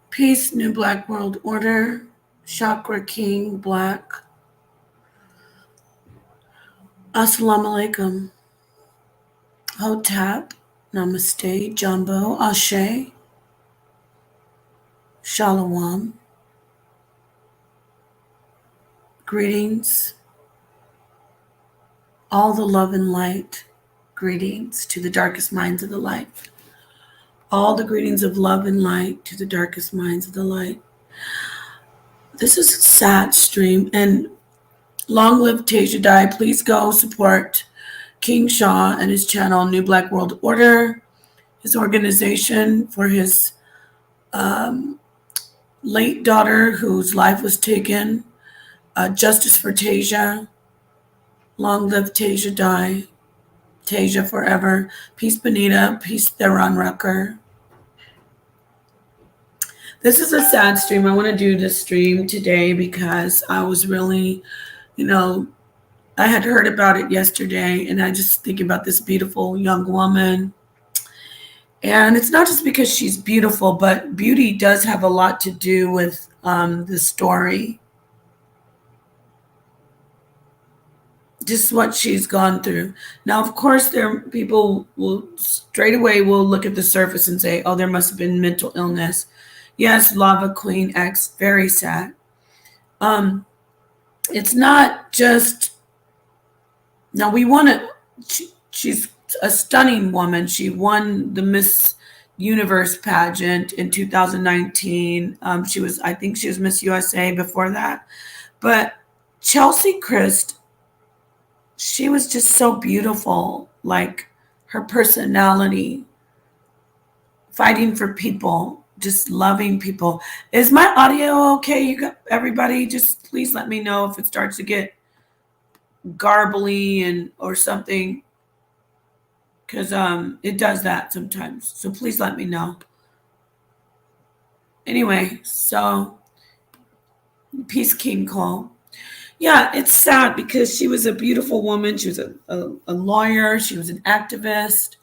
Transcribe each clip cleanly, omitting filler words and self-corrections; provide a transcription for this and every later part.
Peace, New Black World Order, Chakra King, Black. Assalamu alaikum. Hotep, Namaste, Jumbo, Ashe, Shalom. Greetings, all the love and light. Greetings to the darkest minds of the light. All the greetings of love and light to the darkest minds of the light. This is a sad stream, and long live NapahShadah. Please go support King Shah and his channel, New Black World Order, his organization for his late daughter whose life was taken. Justice for Tasia. Long live NapahShadah. Tasia forever. Peace, Benita. Peace, Theron Rucker. This is a sad stream. I want to do this stream today because I was really, I had heard about it yesterday, and I just think about this beautiful young woman. And it's not just because she's beautiful, but beauty does have a lot to do with the story. Just what she's gone through. Now, of course, people will straight away look at the surface and say, oh, there must have been mental illness. Yes, Lava Queen X, very sad. It's not just, now we want to, she's a stunning woman. She won the Miss Universe pageant in 2019. I think she was Miss USA before that. But Cheslie Kryst, she was just so beautiful, like her personality, fighting for people, just loving people. Is my audio okay? You got everybody? Just please let me know if it starts to get garbly or something, because it does that sometimes. So please let me know. Anyway, so Peace King Cole. Yeah, it's sad because she was a beautiful woman. She was a lawyer. She was an activist.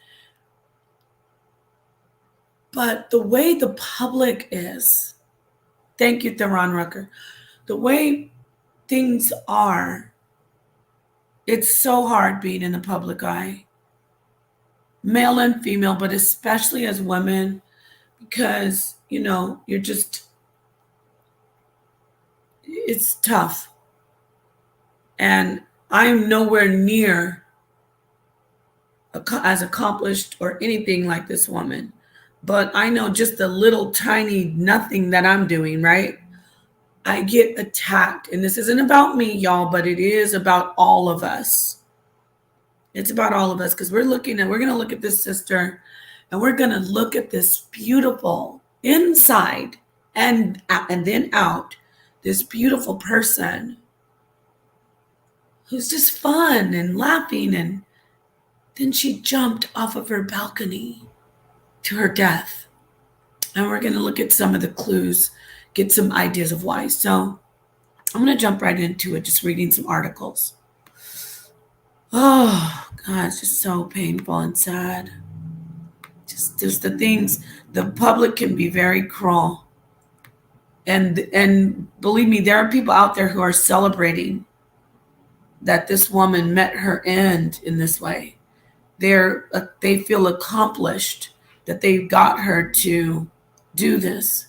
But the way the public is, thank you, Theron Rucker, the way things are, it's so hard being in the public eye. Male and female, but especially as women, because, you're just, it's tough. And I'm nowhere near as accomplished or anything like this woman. But I know just the little tiny nothing that I'm doing, right? I get attacked. And this isn't about me, y'all, but it is about all of us. It's about all of us, because we're going to look at this sister, and we're going to look at this beautiful inside and then out, this beautiful person who's just fun and laughing. And then she jumped off of her balcony to her death. And we're going to look at some of the clues, get some ideas of why. So I'm going to jump right into it, just reading some articles. Oh, God, it's just so painful and sad. Just the things, the public can be very cruel. And believe me, there are people out there who are celebrating that this woman met her end in this way. They feel accomplished that they got her to do this.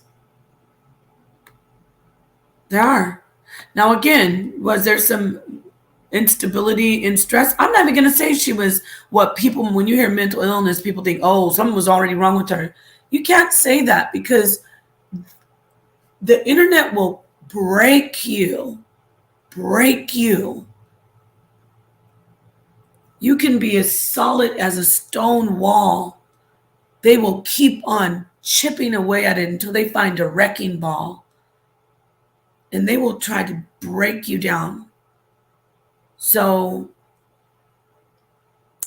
There are. Now, again, was there some instability and stress? I'm not even going to say she was what people, when you hear mental illness, people think, oh, something was already wrong with her. You can't say that, because the internet will break you. You can be as solid as a stone wall. They will keep on chipping away at it until they find a wrecking ball. And they will try to break you down. So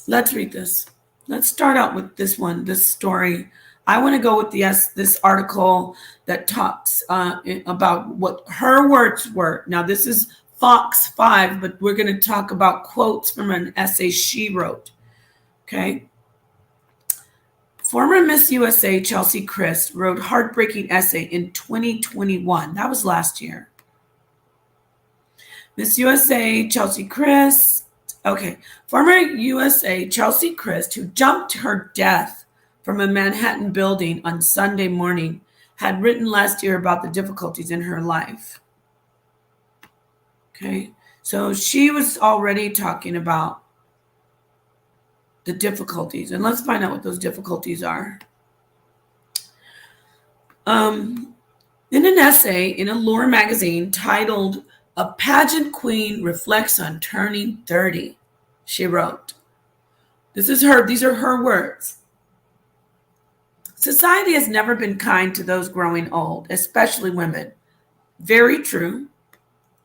let's read this. Let's start out with this one, this story. I want to go with this article that talks about what her words were. Now, this is Fox 5, but we're going to talk about quotes from an essay she wrote. Okay. Former Miss USA Cheslie Kryst wrote heartbreaking essay in 2021. That was last year. Miss USA Cheslie Kryst. Okay. Former USA Cheslie Kryst, who jumped to her death from a Manhattan building on Sunday morning, had written last year about the difficulties in her life. Okay. So she was already talking about the difficulties. And let's find out what those difficulties are. In an essay in Allure magazine titled "A Pageant Queen Reflects on Turning 30," she wrote, these are her words. "Society has never been kind to those growing old, especially women. Very true.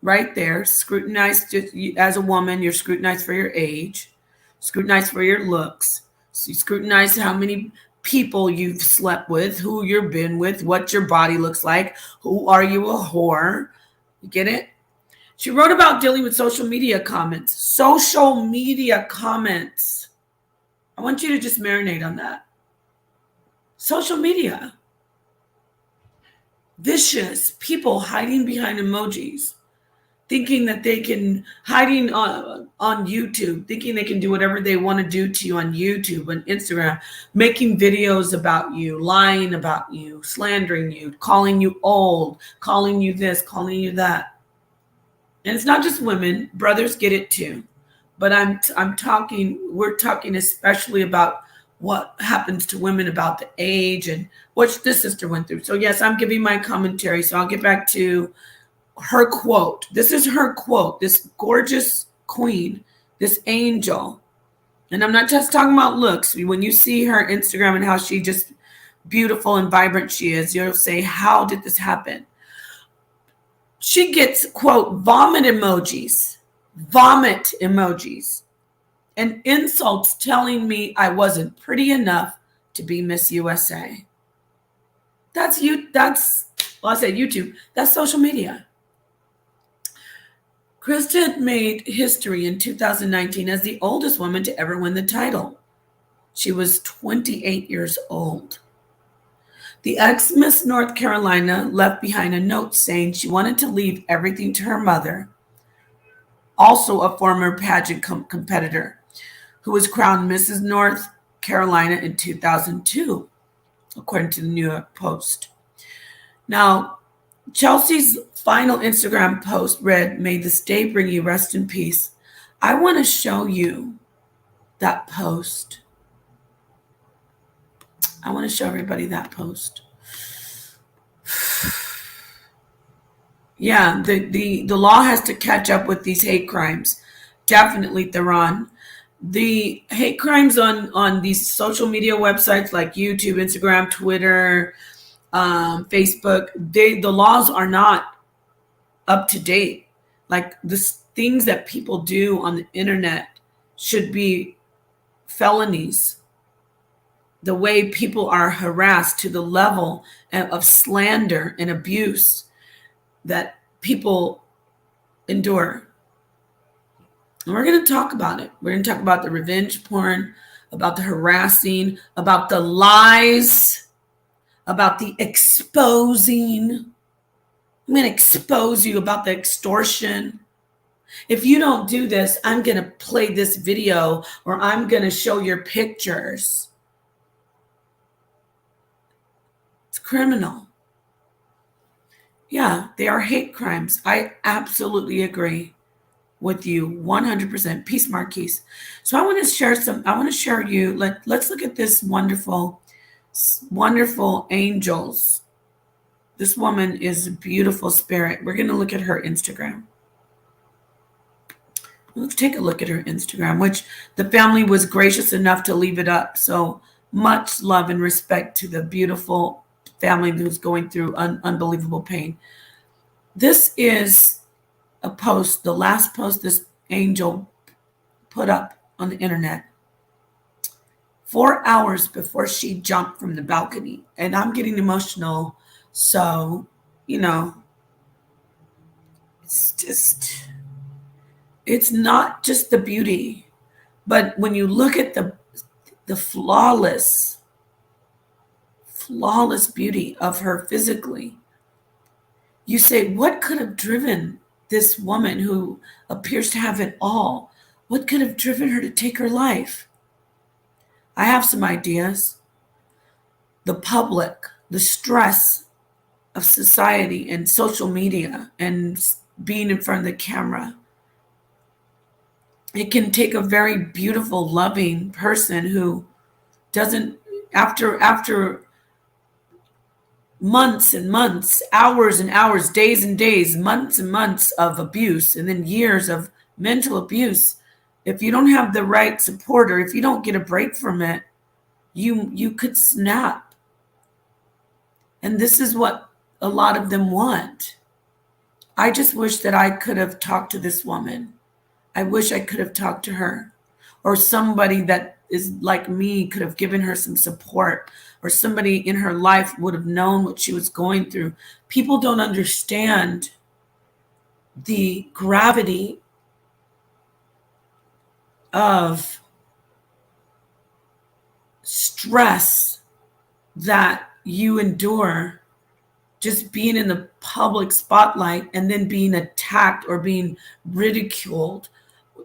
Right there. Scrutinized as a woman, you're scrutinized for your age, scrutinized for your looks. So you scrutinize how many people you've slept with, who you've been with, what your body looks like, who are you a whore? You get it?" She wrote about dealing with social media comments. Social media comments. I want you to just marinate on that. Social media. Vicious people hiding behind emojis, thinking that they can, hiding on YouTube, thinking they can do whatever they want to do to you on YouTube and Instagram, making videos about you, lying about you, slandering you, calling you old, calling you this, calling you that. And it's not just women, brothers get it too. But we're talking especially about what happens to women about the age and what this sister went through. So yes, I'm giving my commentary. So I'll get back to her quote. This is her quote, this gorgeous queen, this angel. And I'm not just talking about looks. When you see her Instagram and how she just beautiful and vibrant she is, you'll say, how did this happen? She gets, quote, vomit emojis, and insults telling me I wasn't pretty enough to be Miss USA. Well, I said YouTube. That's social media. Kryst had made history in 2019 as the oldest woman to ever win the title. She was 28 years old. The ex-Miss North Carolina left behind a note saying she wanted to leave everything to her mother, also a former pageant competitor, who was crowned Mrs. North Carolina in 2002, according to the New York Post. Now, Cheslie's final Instagram post read, "May this day bring you rest in peace." I want to show you that post. I want to show everybody that post. Yeah, the law has to catch up with these hate crimes. Definitely, Theron. The hate crimes on these social media websites like YouTube, Instagram, Twitter, Facebook, the laws are not up to date. Like the things that people do on the internet should be felonies. The way people are harassed to the level of slander and abuse that people endure. And we're going to talk about it. We're going to talk about the revenge porn, about the harassing, about the lies, about the exposing. I'm going to expose you about the extortion. If you don't do this, I'm going to play this video or I'm going to show your pictures. It's criminal. Yeah, they are hate crimes. I absolutely agree with you 100%. Peace, Marquise. So I want to share you, let's look at this wonderful angels. This woman is a beautiful spirit. We're going to look at her Instagram. Let's take a look at her Instagram, which the family was gracious enough to leave it up. So much love and respect to the beautiful family who's going through unbelievable pain. This is a post, the last post this angel put up on the internet 4 hours before she jumped from the balcony. And I'm getting emotional. So, it's not just the beauty, but when you look at the flawless beauty of her physically. You say, what could have driven this woman who appears to have it all? What could have driven her to take her life? I have some ideas. The public, the stress of society and social media and being in front of the camera. It can take a very beautiful, loving person who doesn't, after months and months, hours and hours, days and days, months and months of abuse, and then years of mental abuse, if you don't have the right support or if you don't get a break from it, you could snap. And this is what a lot of them want. I just wish that I could have talked to this woman. I wish I could have talked to her, or somebody that is like me could have given her some support, or somebody in her life would have known what she was going through. People don't understand the gravity of stress that you endure just being in the public spotlight and then being attacked or being ridiculed,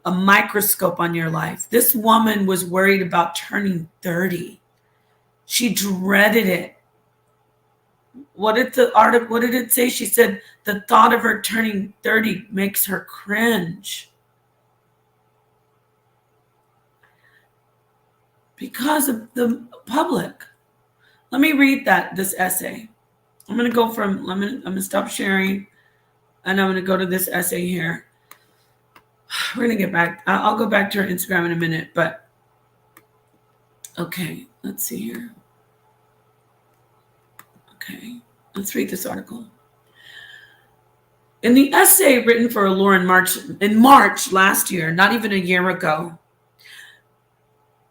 a microscope on your life. This woman was worried about turning 30. She dreaded it. What did it say? She said the thought of her turning 30 makes her cringe. Because of the public. Let me read this essay. I'm going to stop sharing, and I'm going to go to this essay here. We're going to get back. I'll go back to her Instagram in a minute, but okay, let's see here. Okay, let's read this article. In the essay written for Allure in March last year, not even a year ago,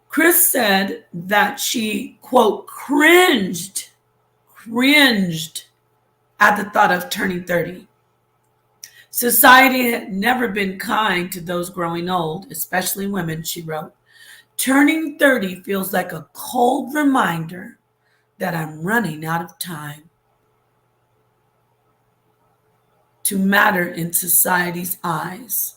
Kryst said that she, quote, cringed at the thought of turning 30. Society had never been kind to those growing old, especially women, she wrote. Turning 30 feels like a cold reminder that I'm running out of time to matter in society's eyes.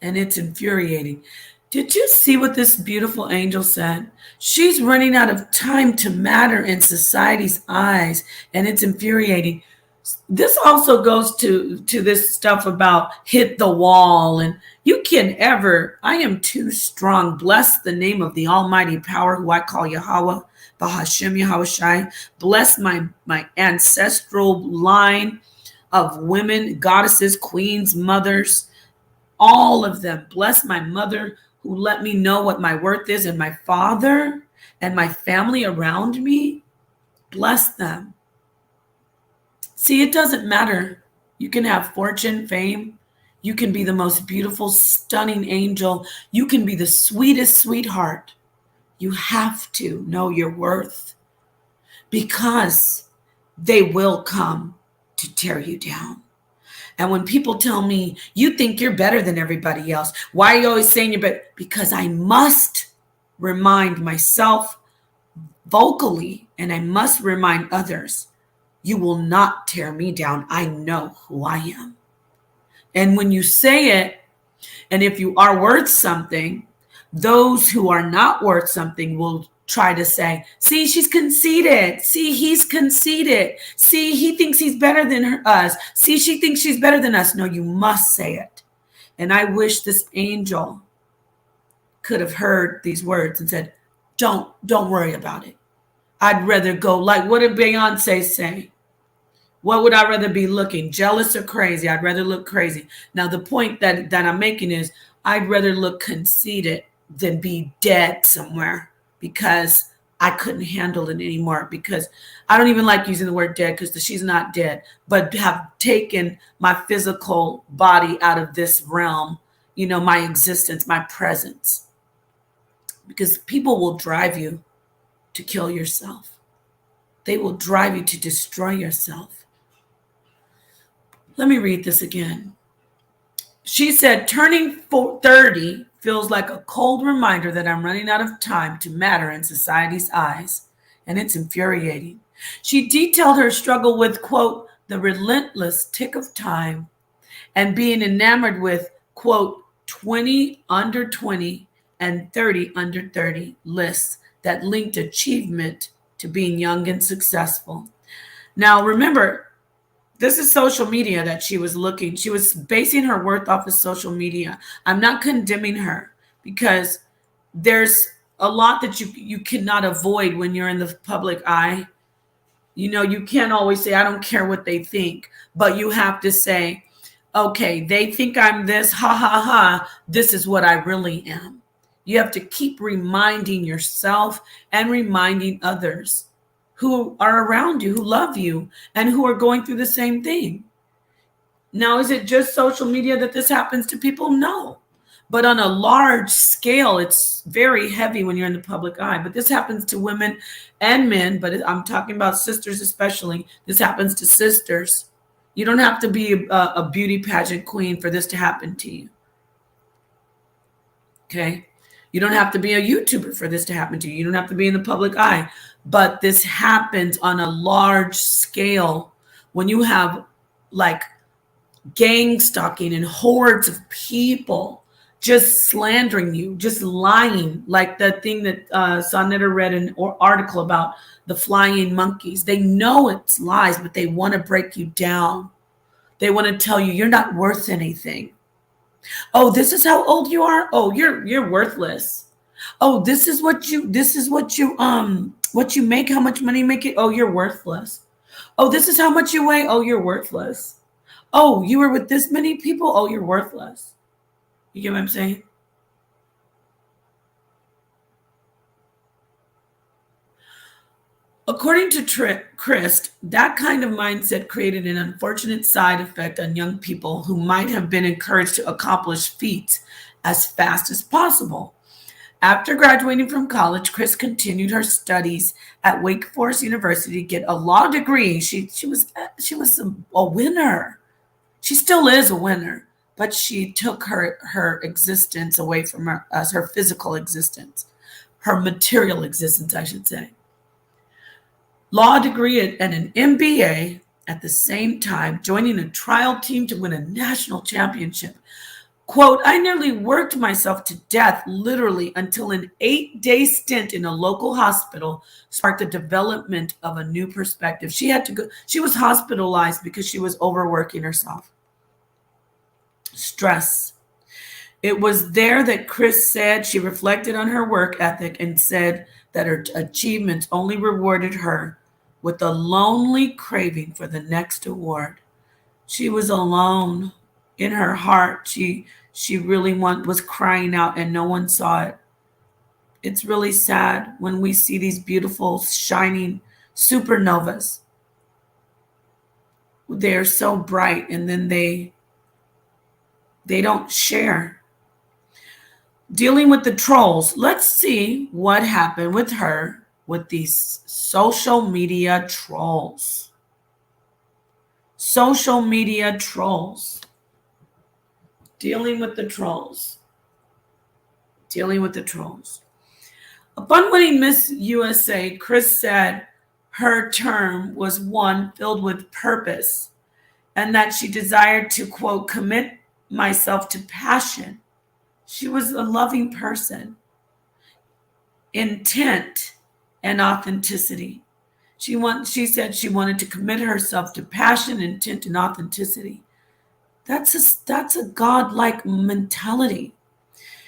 And it's infuriating. Did you see what this beautiful angel said? She's running out of time to matter in society's eyes, and it's infuriating. This also goes to this stuff about hit the wall, and I am too strong. Bless the name of the Almighty Power, who I call Yahweh, Bahashem Yahushai. Bless my ancestral line of women, goddesses, queens, mothers, all of them. Bless my mother, who let me know what my worth is, and my father and my family around me. Bless them. See, it doesn't matter. You can have fortune, fame. You can be the most beautiful, stunning angel. You can be the sweetest sweetheart. You have to know your worth, because they will come to tear you down. And when people tell me, you think you're better than everybody else, why are you always saying you're better? Because I must remind myself vocally, and I must remind others, you will not tear me down. I know who I am. And when you say it, and if you are worth something, those who are not worth something will try to say, see, she's conceited. See, he's conceited. See, he thinks he's better than us. See, she thinks she's better than us. No, you must say it. And I wish this angel could have heard these words and said, don't worry about it. I'd rather go, like, what did Beyonce say? What would I rather be looking, jealous or crazy? I'd rather look crazy. Now, the point that I'm making is I'd rather look conceited than be dead somewhere, because I couldn't handle it anymore. Because I don't even like using the word dead, because she's not dead, but have taken my physical body out of this realm, my existence, my presence. Because people will drive you to kill yourself. They will drive you to destroy yourself. Let me read this again. She said, turning 30 feels like a cold reminder that I'm running out of time to matter in society's eyes, and it's infuriating. She detailed her struggle with, quote, the relentless tick of time and being enamored with, quote, 20 under 20 and 30 under 30 lists that linked achievement to being young and successful. Now, remember, this is social media that she was looking. She was basing her worth off of social media. I'm not condemning her because there's a lot that you cannot avoid when you're in the public eye. You know, you can't always say, I don't care what they think, but you have to say, okay, they think I'm this, ha ha ha, this is what I really am. You have to keep reminding yourself and reminding others who are around you, who love you, and who are going through the same thing. Now, is it just social media that this happens to people? No. But on a large scale, it's very heavy when you're in the public eye. But this happens to women and men, but I'm talking about sisters especially. This happens to sisters. You don't have to be a beauty pageant queen for this to happen to you. Okay? You don't have to be a YouTuber for this to happen to you. You don't have to be in the public eye. But this happens on a large scale when you have like gang stalking and hordes of people just slandering you, just lying, like the thing that Sonetta read an article about the flying monkeys. They know it's lies, but they want to break you down. They want to tell you you're not worth anything. Oh, this is how old you are. Oh, you're worthless. Oh, this is what you what you make, how much money you make it. Oh, you're worthless. Oh, this is how much you weigh. Oh, you're worthless. Oh, you were with this many people. Oh, you're worthless. You get what I'm saying? According to Kryst, that kind of mindset created an unfortunate side effect on young people who might have been encouraged to accomplish feats as fast as possible. After graduating from college, Kryst continued her studies at Wake Forest University to get a law degree. She was a winner. She still is a winner, but she took her existence away from her as her physical existence, her material existence, I should say. Law degree and an MBA at the same time, joining a trial team to win a national championship. Quote, I nearly worked myself to death, literally, until an 8-day stint in a local hospital sparked the development of a new perspective. She had to go, she was hospitalized because she was overworking herself. Stress. It was there that Kryst said she reflected on her work ethic and said that her achievements only rewarded her with a lonely craving for the next award. She was alone in her heart. She really was crying out and no one saw it. It's really sad when we see these beautiful shining supernovas. They're so bright and then they don't share. Dealing with the trolls. Let's see what happened with her with these social media trolls. Social media trolls. Dealing with the trolls. Dealing with the trolls. Upon winning Miss USA, Kryst said her term was one filled with purpose and that she desired to, quote, commit myself to passion. She was a loving person. Intent and authenticity. She said she wanted to commit herself to passion, intent, and authenticity. That's a godlike mentality.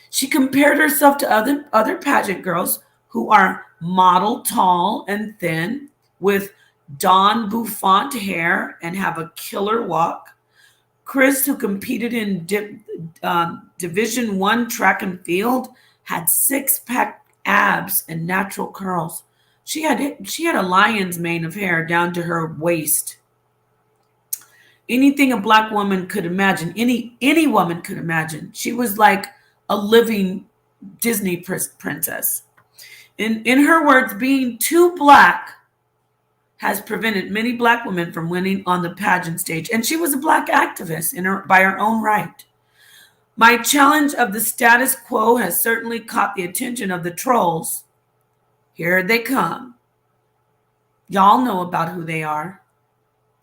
She compared herself to other pageant girls who are model, tall, and thin, with Dawn Bouffant hair and have a killer walk. Kryst, who competed in Division One track and field, had six-pack abs and natural curls. She had a lion's mane of hair down to her waist. Anything a black woman could imagine, any woman could imagine. She was like a living Disney princess. In her words, being too black has prevented many black women from winning on the pageant stage. And she was a black activist by her own right. My challenge of the status quo has certainly caught the attention of the trolls. Here they come. Y'all know about who they are.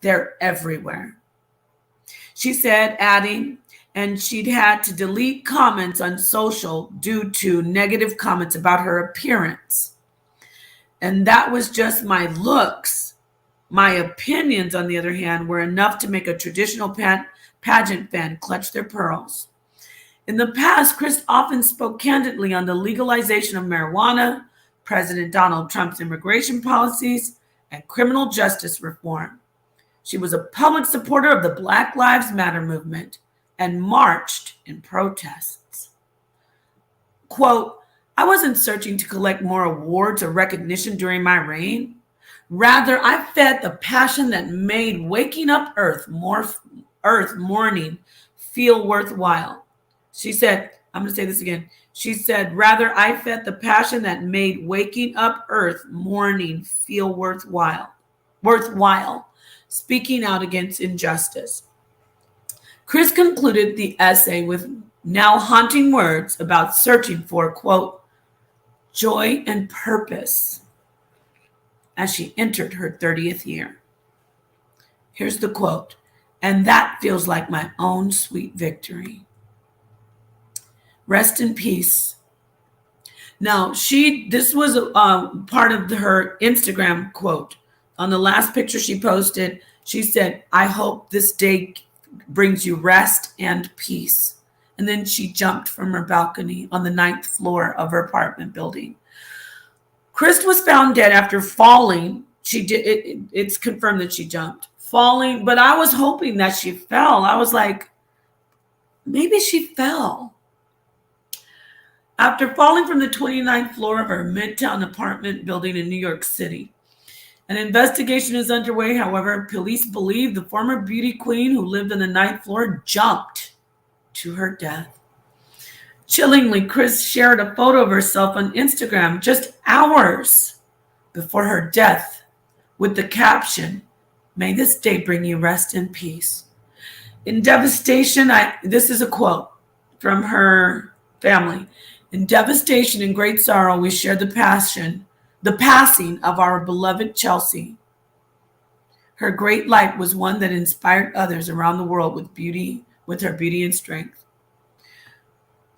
They're everywhere. She said, adding, and she'd had to delete comments on social due to negative comments about her appearance. And that was just my looks. My opinions, on the other hand, were enough to make a traditional pageant fan clutch their pearls. In the past, Kryst often spoke candidly on the legalization of marijuana, President Donald Trump's immigration policies, and criminal justice reform. She was a public supporter of the Black Lives Matter movement and marched in protests. Quote, I wasn't searching to collect more awards or recognition during my reign. Rather, I fed the passion that made waking up Earth morning feel worthwhile. She said, I'm going to say this again. She said, rather, I fed the passion that made waking up Earth morning feel worthwhile, speaking out against injustice. Kryst concluded the essay with now haunting words about searching for, quote, joy and purpose as she entered her 30th year. Here's the quote, and that feels like my own sweet victory. Rest in peace. Now, this was part of her Instagram quote. On the last picture she posted, she said, I hope this day brings you rest and peace. And then she jumped from her balcony on the 9th floor of her apartment building. Kryst was found dead after falling. It's confirmed that she jumped. Falling, but I was hoping that she fell. I was like, maybe she fell. After falling from the 29th floor of her Midtown apartment building in New York City. An investigation is underway. However, police believe the former beauty queen who lived on the 9th floor jumped to her death. Chillingly, Kryst shared a photo of herself on Instagram just hours before her death with the caption, may this day bring you rest and peace. In devastation, this is a quote from her family. In devastation and great sorrow, we share the passing of our beloved Cheslie. Her great light was one that inspired others around the world with her beauty and strength.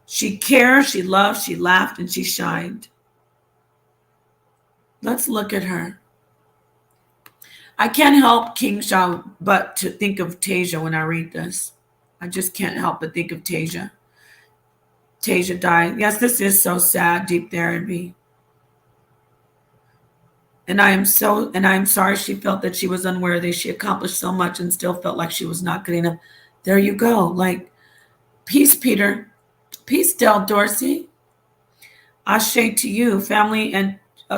She cared, she loved, she laughed, and she shined. Let's look at her. I can't help King Shah but to think of Tasia when I read this. I just can't help but think of Tasia. Tasia died. Yes, this is so sad deep there in me. And I am sorry she felt that she was unworthy. She accomplished so much and still felt like she was not good enough. There you go. Like, peace, Peter. Peace, Del Dorsey. Ashe to you, family, and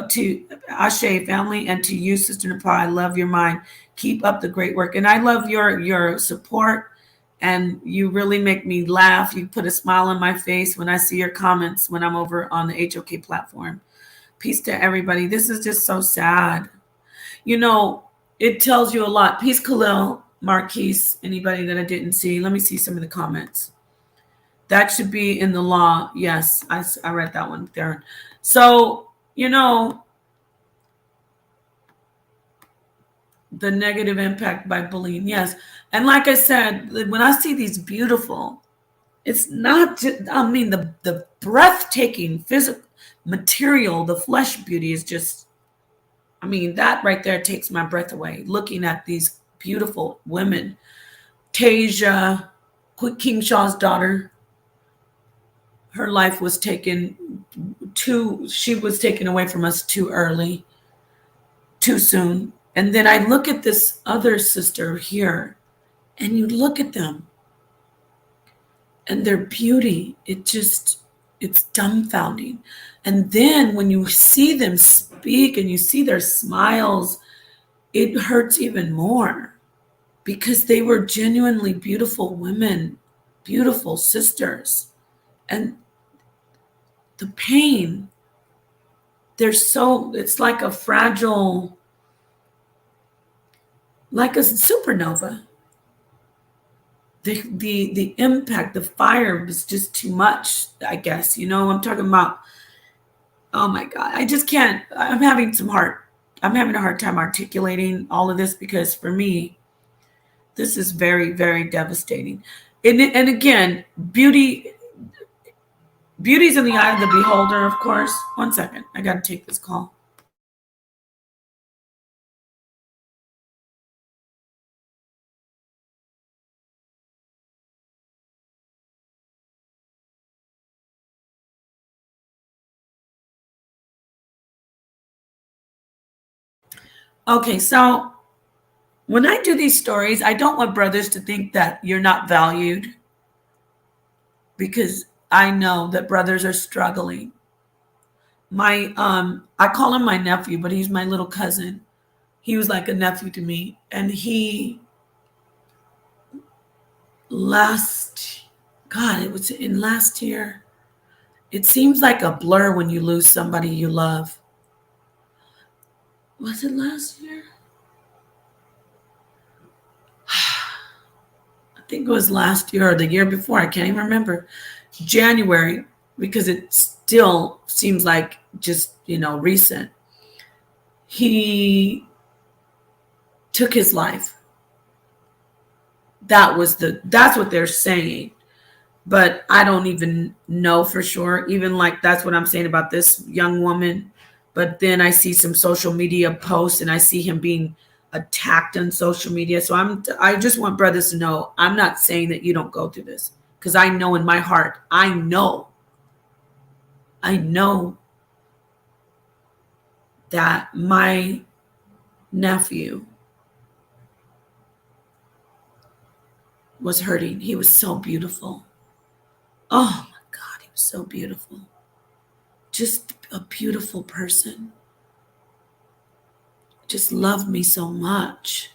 to Ashe, family, and to you, Sister Napah. I love your mind. Keep up the great work. And I love your support. And you really make me laugh. You put a smile on my face when I see your comments when I'm over on the HOK platform. Peace to everybody. This is just so sad. You know, it tells you a lot. Peace, Khalil, Marquise, anybody that I didn't see. Let me see some of the comments. That should be in the law. Yes, I read that one there. So, you know, the negative impact by bullying. Yes. And like I said, when I see these beautiful, it's not just, I mean, the breathtaking physical material, the flesh beauty is just, I mean, that right there takes my breath away. Looking at these beautiful women. Tasia, King Shah's daughter, her life was taken she was taken away from us too early, too soon. And then I look at this other sister here, and you look at them and their beauty, it's dumbfounding. And then when you see them speak and you see their smiles, it hurts even more because they were genuinely beautiful women, beautiful sisters. And the pain, it's like a fragile, like a supernova. the impact, the fire was just too much, I guess. I'm talking about, oh my God, I just can't. I'm having a hard time articulating all of this because for me, this is very, very devastating. And again, beauty's in the eye of the beholder, of course. One second, I got to take this call. Okay, so when I do these stories, I don't want brothers to think that you're not valued because I know that brothers are struggling. I call him my nephew, but he's my little cousin. He was like a nephew to me, and he last God, it was in last year. It seems like a blur when you lose somebody you love. Was it last year? I think it was last year or the year before. I can't even remember. January, because it still seems like just, recent. He took his life. That's what they're saying. But I don't even know for sure. Even like that's what I'm saying about this young woman. But then I see some social media posts and I see him being attacked on social media. So I just want brothers to know I'm not saying that you don't go through this because I know in my heart, I know that my nephew was hurting. He was so beautiful. Oh my God, he was so beautiful. Just a beautiful person. Just loved me so much.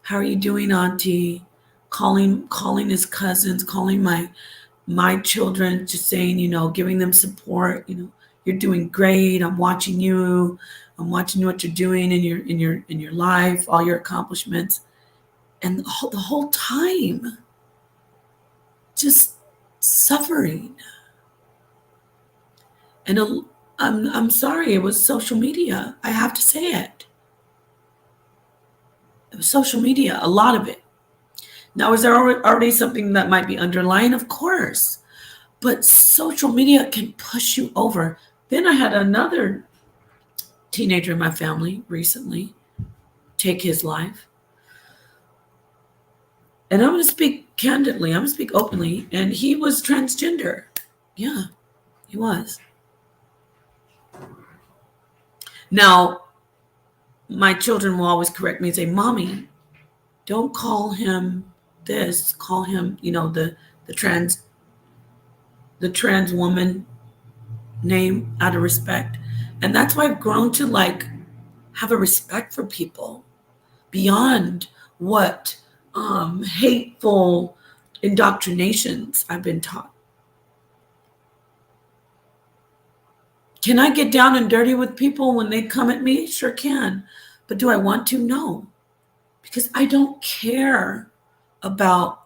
How are you doing, Auntie? Calling his cousins, calling my children, just saying, giving them support. You're doing great. I'm watching you. I'm watching what you're doing in your life, all your accomplishments, and the whole time, just suffering. And I'm sorry, it was social media. I have to say it. It was social media, a lot of it. Now, is there already something that might be underlying? Of course. But social media can push you over. Then I had another teenager in my family recently take his life. And I'm going to speak candidly, I'm going to speak openly. And he was transgender. Yeah, he was. Now, my children will always correct me and say, Mommy, don't call him this. Call him, the trans woman name out of respect. And that's why I've grown to have a respect for people beyond what hateful indoctrinations I've been taught. Can I get down and dirty with people when they come at me? Sure can. But do I want to? No. Because I don't care about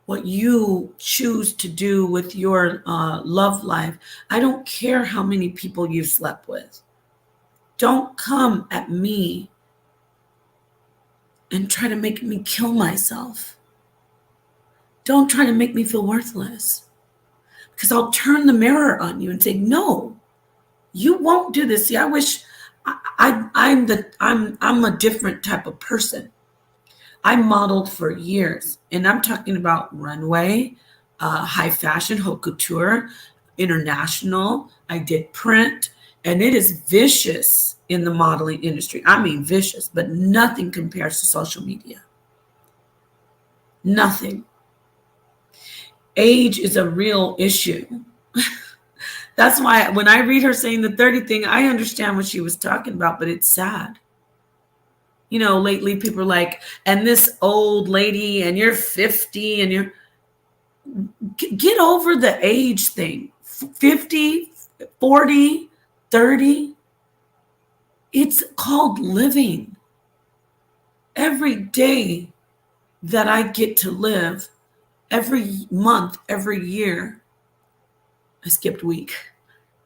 what you choose to do with your love life. I don't care how many people you've slept with. Don't come at me and try to make me kill myself. Don't try to make me feel worthless. Because I'll turn the mirror on you and say, no, you won't do this. See, I wish I'm a different type of person. I modeled for years, and I'm talking about runway, high fashion, haute couture, international. I did print, and it is vicious in the modeling industry. I mean, vicious, but nothing compares to social media. Nothing. Age is a real issue. That's why when I read her saying the 30 thing, I understand what she was talking about, but it's sad. Lately people are like, and this old lady, and you're 50, and get over the age thing. 50, 40, 30. It's called living. Every day that I get to live, every month, every year, I skipped week,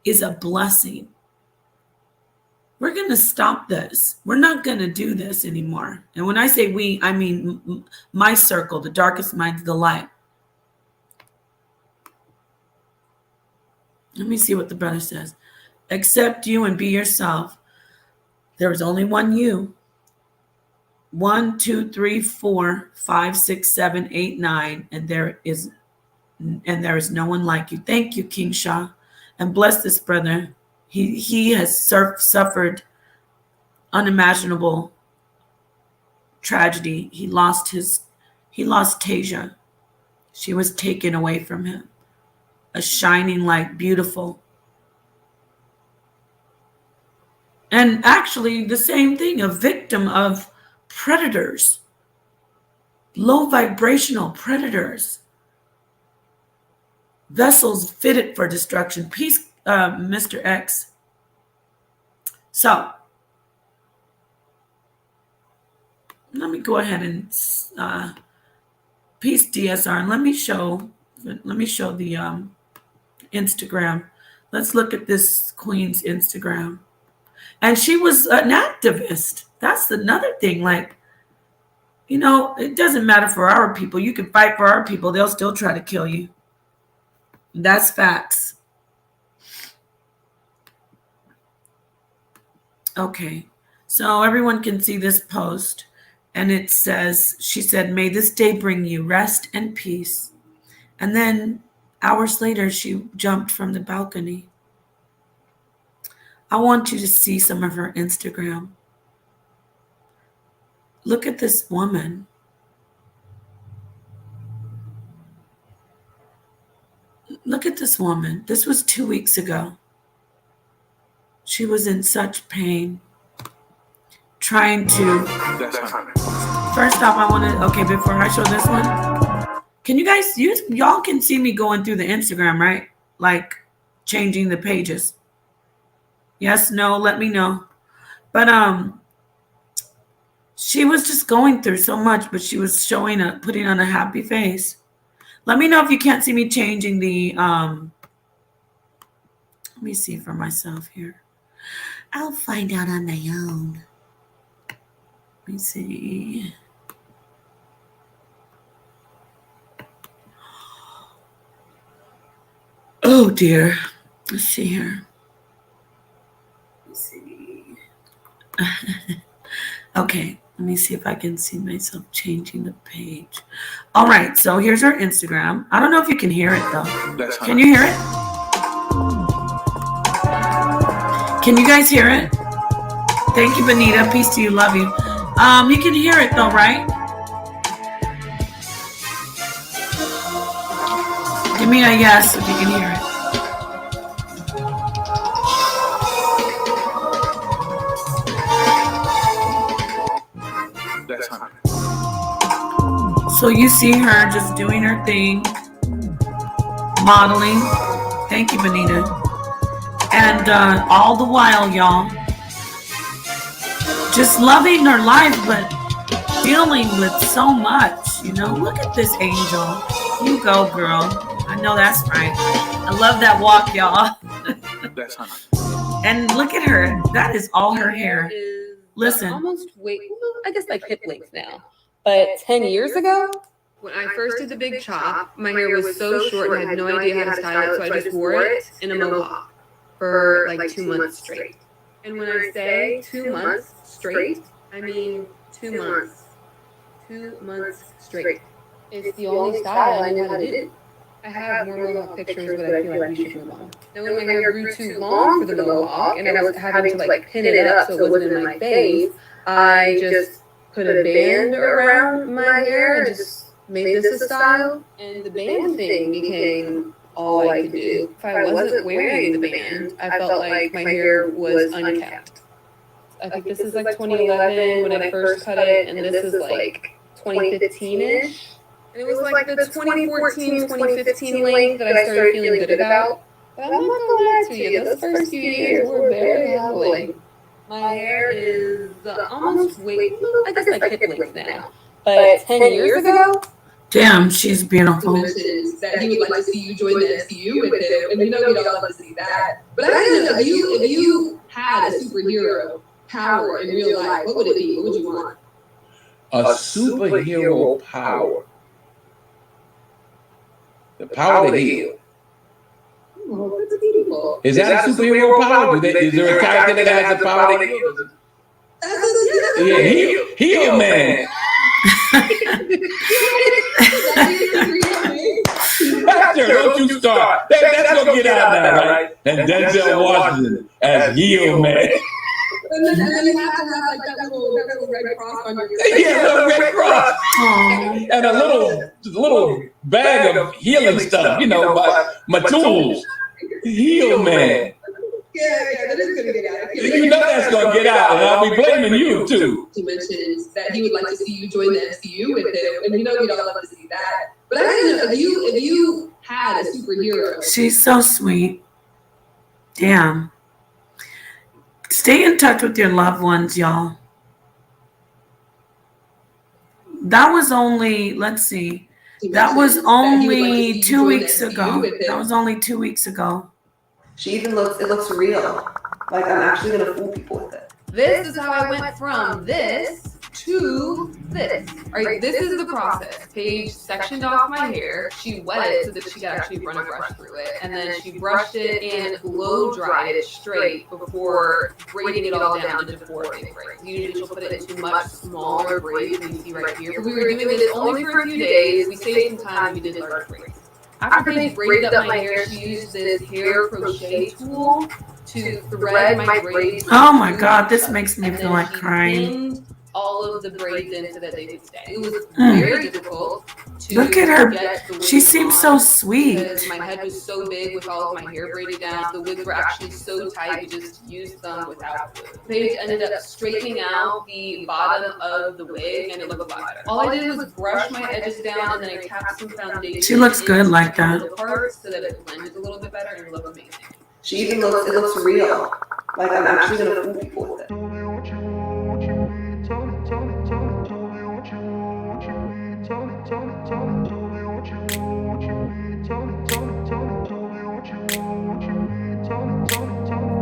is a blessing. We're going to stop this. We're not going to do this anymore. And when I say we, I mean my circle, the darkest minds of the light. Let me see what the brother says. Accept you and be yourself. There is only one you. 1, 2, 3, 4, 5, 6, 7, 8, 9, and there is no one like you. Thank you, King Shah, and bless this brother. He has suffered unimaginable tragedy. He lost Tasia. She was taken away from him. A shining light, beautiful. And actually the same thing, a victim of predators, low vibrational predators, vessels fitted for destruction. Peace, Mr. X. So let me go ahead and peace DSR, and let me show the Instagram. Let's look at this queen's Instagram. And she was an activist. That's another thing. Like, you know, it doesn't matter for our people. You can fight for our people. They'll still try to kill you. That's facts. Okay. So everyone can see this post. And it says, she said, may this day bring you rest and peace. And then hours later, she jumped from the balcony. I want you to see some of her Instagram. Look at this woman. Look at this woman. This was 2 weeks ago. She was in such pain. Trying to... First off, I want to... Okay, before I show this one. Can you guys... Y'all can see me going through the Instagram, right? Like, changing the pages. Yes, no, let me know. But she was just going through so much, but she was putting on a happy face. Let me know if you can't see me changing the let me see for myself here. I'll find out on my own. Let me see. Oh dear. Let's see here. Okay, let me see if I can see myself changing the page. All right, so here's our Instagram. I don't know if you can hear it though. Can you hear it? Can you guys hear it? Thank you, Benita. Peace to you. Love you. You can hear it though, right? Give me a yes if you can hear it. So you see her just doing her thing, modeling. Thank you, Benita. And all the while, y'all, just loving her life, but dealing with so much, you know. Look at this angel. You go, girl. I know that's right. I love that walk, y'all. And look at her. That is all her hair. Listen. Almost, I guess like hip length now. But 10 years ago, when I first did the big chop, my hair was so short and I had no idea how to style it, so I just wore it in a mohawk for like 2 months straight. And when I say 2 months straight, I mean 2 months. 2 months straight. It's the only style I know how to do. I have more mohawk pictures, but I feel like we should move on. Then when my hair grew too long for the mohawk, and I was having to like pin it up so it wasn't in my face, I just put a band around my hair and just made this a style. And the band thing became all I could do. If I wasn't wearing the band, I felt like my hair was unkept. I think this is like 2011 when I first cut it, and this is like 2015-ish. And it was like the 2014, 2015 length that I started feeling good about. But I'm not gonna lie to you, those first few years were very humbling. My hair is almost I guess like hip length now. But 10 years ago, Damn, she's He beautiful. mentions that he would like to see you join the MCU with him, and we'd all love to see that. But I didn't know if you had a superhero power in real life, what would it be? What would you want? A superhero power. The power to heal. Oh, that's beautiful. Is that a superhero power? Is there a character that has the power to heal? Yeah, heal man. Pastor, don't you start. That's gonna get out now, right? And Denzel Washington as heel man. And then you have to have like that little red cross on your Yeah, little red cross. And a little bag of healing stuff, my tools. Heel man. Yeah, that is gonna get out. You know that's gonna get out, and I'll be blaming you too. He mentions that he would like to see you join the MCU with him, and we'd all love to see that. But I didn't know if you had a superhero. She's so sweet. Damn. Stay in touch with your loved ones, y'all. That was only, let's see. That was only 2 weeks ago. That was only 2 weeks ago. She even it looks real. Like I'm actually gonna fool people with it. This is how I went from this to this. All right, this is the process. Paige sectioned off my hair. She wet it so that she could actually run a brush through it. And then she brushed it and blow dried it straight before braiding it all down into 4 big braids. Usually she'll put it into much smaller braids than you see right here. But we were doing this only for a few days. We saved some time and we did large braids. After Paige braided up my hair, she used this hair crochet tool to thread my braids. Oh my God, this makes me feel like crying. All of the braids in so that they could stay. It was very difficult to look at her. Get the she seems so sweet. Because my head was so big with all of my hair braided down. The wigs were actually so tight, we just used them without glue. Paige ended up straightening out the bottom of the wig and it looked a lot better. All I did was brush my edges down and then I tapped some foundation. She looks good like that. Parts so that it blended a little bit better and it looked amazing. She even looks, it looks real. Like I'm actually gonna fool people with it.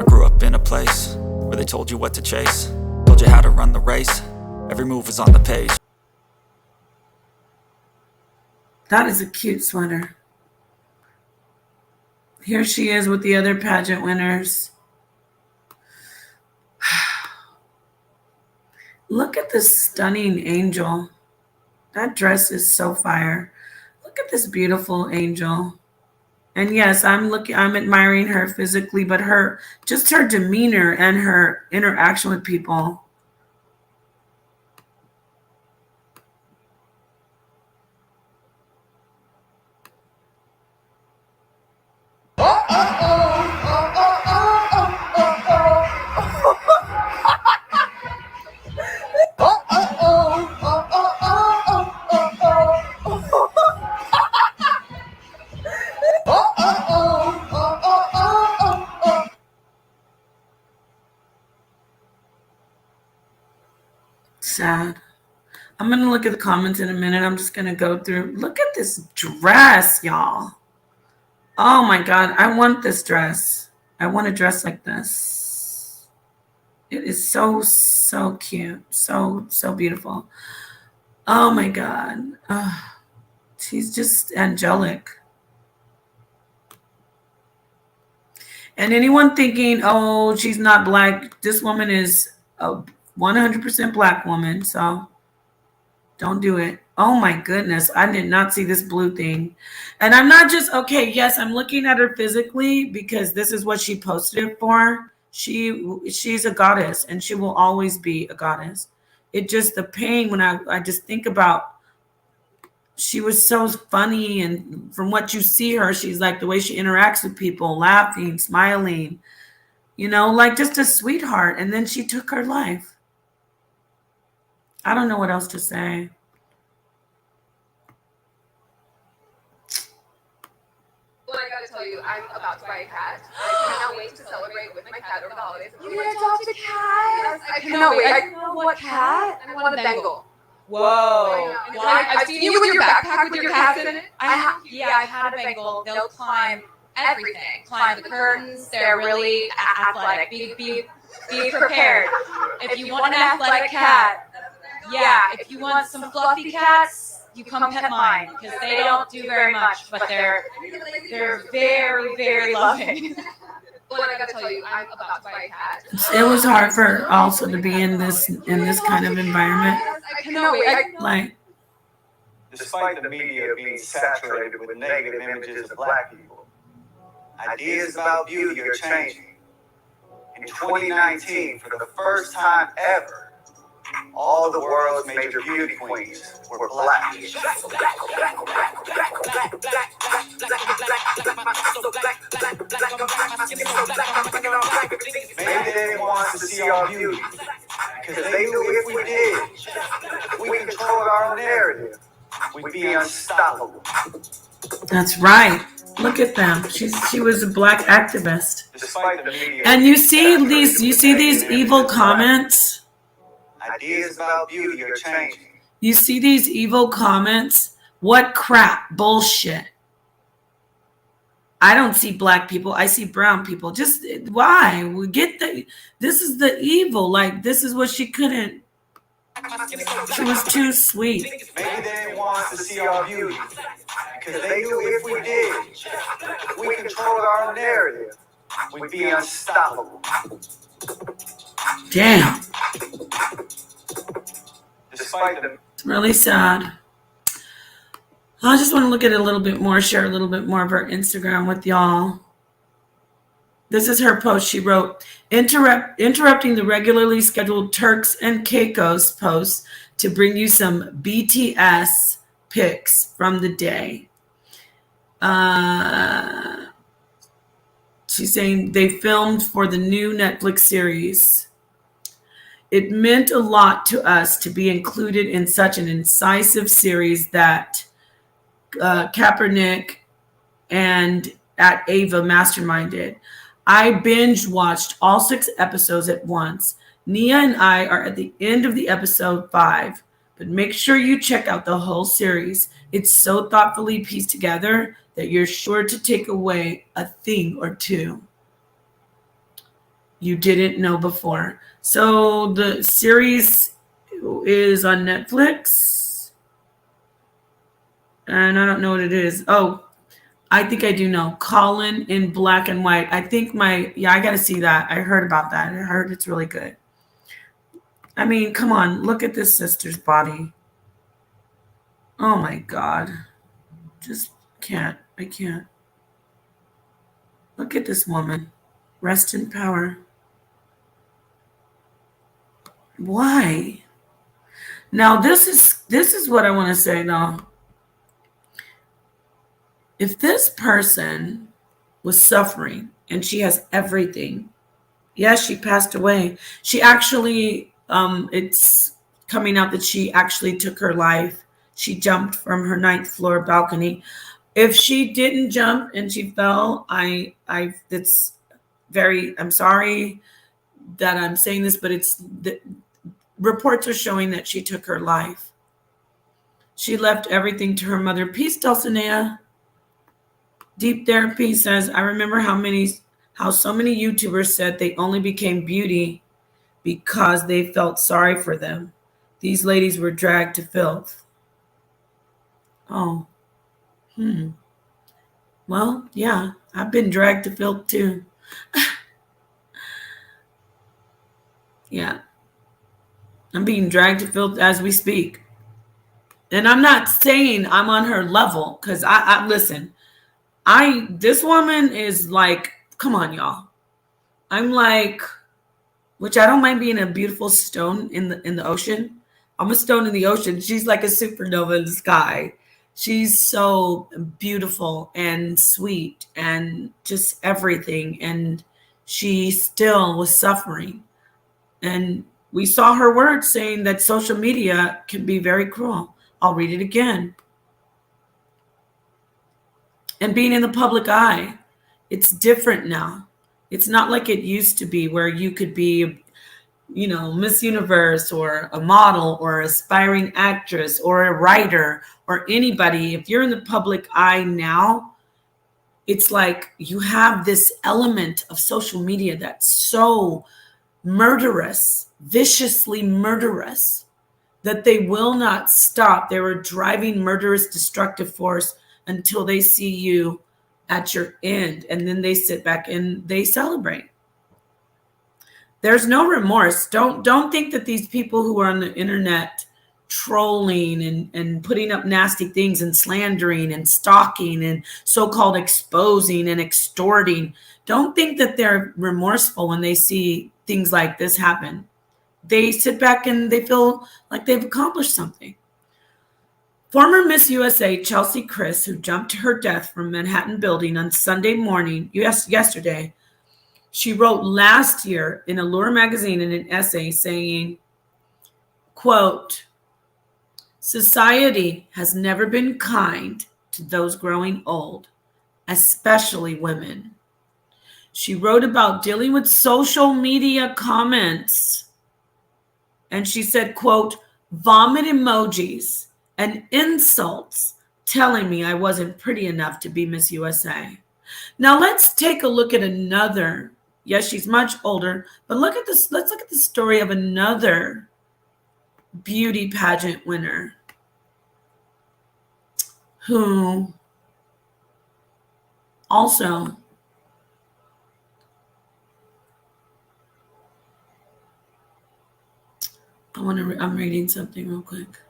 I grew up in a place where they told you what to chase, told you how to run the race, every move was on the page. That is a cute sweater. Here she is with the other pageant winners. Look at this stunning angel. That dress is so fire. Look at this beautiful angel. And yes, I'm admiring her physically, but her demeanor and her interaction with people. Sad. I'm going to look at the comments in a minute. I'm just going to go through. Look at this dress, y'all. Oh my God. I want this dress. I want a dress like this. It is so, so cute. So, so beautiful. Oh my God. She's just angelic. And anyone thinking, oh, she's not black. This woman is a 100% black woman. So don't do it. Oh my goodness. I did not see this blue thing. And I'm not just, okay, yes, I'm looking at her physically because this is what she posted it for. She's a goddess and she will always be a goddess. It just, the pain when I just think about, she was so funny. And from what you see her, she's like the way she interacts with people, laughing, smiling, like just a sweetheart. And then she took her life. I don't know what else to say. Well, I gotta tell you, I'm about to buy a cat. I cannot wait to celebrate with my cat over the holidays. You're gonna adopt a cat? Yes, I cannot wait. I know what cat? I want a Bengal. Whoa. Well, I've seen you with your backpack with your cats in it. I've had a Bengal. They'll climb everything. Climb the curtains. They're really athletic. Be prepared. If you want an athletic cat, if you want some fluffy cats, you come pet mine because they don't do very much, but they're very, very loving. Well, I gotta tell you, I'm about to buy a cat. It was hard for her also to be in this kind of environment. I cannot wait. Like, despite the media being saturated with negative images of black people, ideas about beauty are changing. In 2019, for the first time ever, all the world's major beauty queens were black. Maybe they didn't want us to see our beauty, because they knew if we did, if we controlled our narrative, we'd be unstoppable. that's right. Look at them. She was a black activist. Despite the media, And you see these evil comments. ideas about beauty are changing. You see these evil comments. What crap, bullshit. I don't see black people. I see brown people. Just why? We get this is the evil. Like, this is what she couldn't. She was too sweet. Maybe they didn't want us to see our beauty, because they knew if we did, if we controlled our narrative, we'd be unstoppable. Damn. Despite the It's really sad. I just want to look at it a little bit more, share a little bit more of her Instagram with y'all. This is her post. She wrote, interrupting the regularly scheduled Turks and Caicos post to bring you some BTS pics from the day. She's saying they filmed for the new Netflix series. It meant a lot to us to be included in such an incisive series that Kaepernick and at Ava masterminded. I binge watched all 6 episodes at once. Nia and I are at the end of the episode 5, but make sure you check out the whole series. It's so thoughtfully pieced together that you're sure to take away a thing or two you didn't know before. So the series is on Netflix. And I don't know what it is. Oh, I think I do know. Colin in Black and White. I think I got to see that. I heard about that. I heard it's really good. I mean, come on. Look at this sister's body. Oh, my God. Just can't. I can't. Look at this woman. Rest in power. Why? Now, this is what I want to say, though. If this person was suffering and she has everything, yes, she passed away. She actually, it's coming out that she actually took her life. She jumped from her 9th floor balcony. If she didn't jump and she fell, I'm sorry that I'm saying this, but the reports are showing that she took her life. She left everything to her mother. Peace, Dulcinea. Deep Therapy says, I remember how so many YouTubers said they only became beauty because they felt sorry for them. These ladies were dragged to filth. Oh. Well, yeah, I've been dragged to filth too. Yeah. I'm being dragged to filth as we speak. And I'm not saying I'm on her level, because I listen. This woman is like, come on, y'all. I'm like, which I don't mind being a beautiful stone in the ocean. I'm a stone in the ocean. She's like a supernova in the sky. She's so beautiful and sweet and just everything. And she still was suffering. And we saw her words saying that social media can be very cruel. I'll read it again. And being in the public eye, it's different now. It's not like it used to be where you could be Miss Universe or a model or aspiring actress or a writer or anybody, if you're in the public eye now, it's like you have this element of social media that's so murderous, viciously murderous, that they will not stop. They're a driving, murderous, destructive force until they see you at your end. And then they sit back and they celebrate. There's no remorse. Don't think that these people who are on the internet trolling and putting up nasty things and slandering and stalking and so-called exposing and extorting, don't think that they're remorseful when they see things like this happen. They sit back and they feel like they've accomplished something. Former Miss USA Cheslie Kryst, who jumped to her death from Manhattan building on Sunday morning, yesterday, she wrote last year in Allure magazine in an essay saying, quote, "Society has never been kind to those growing old, especially women." She wrote about dealing with social media comments. And she said, quote, "Vomit emojis and insults telling me I wasn't pretty enough to be Miss USA." Now let's take a look at another. Yes, she's much older, but look at this. Let's look at the story of another beauty pageant winner who also I'm reading something real quick.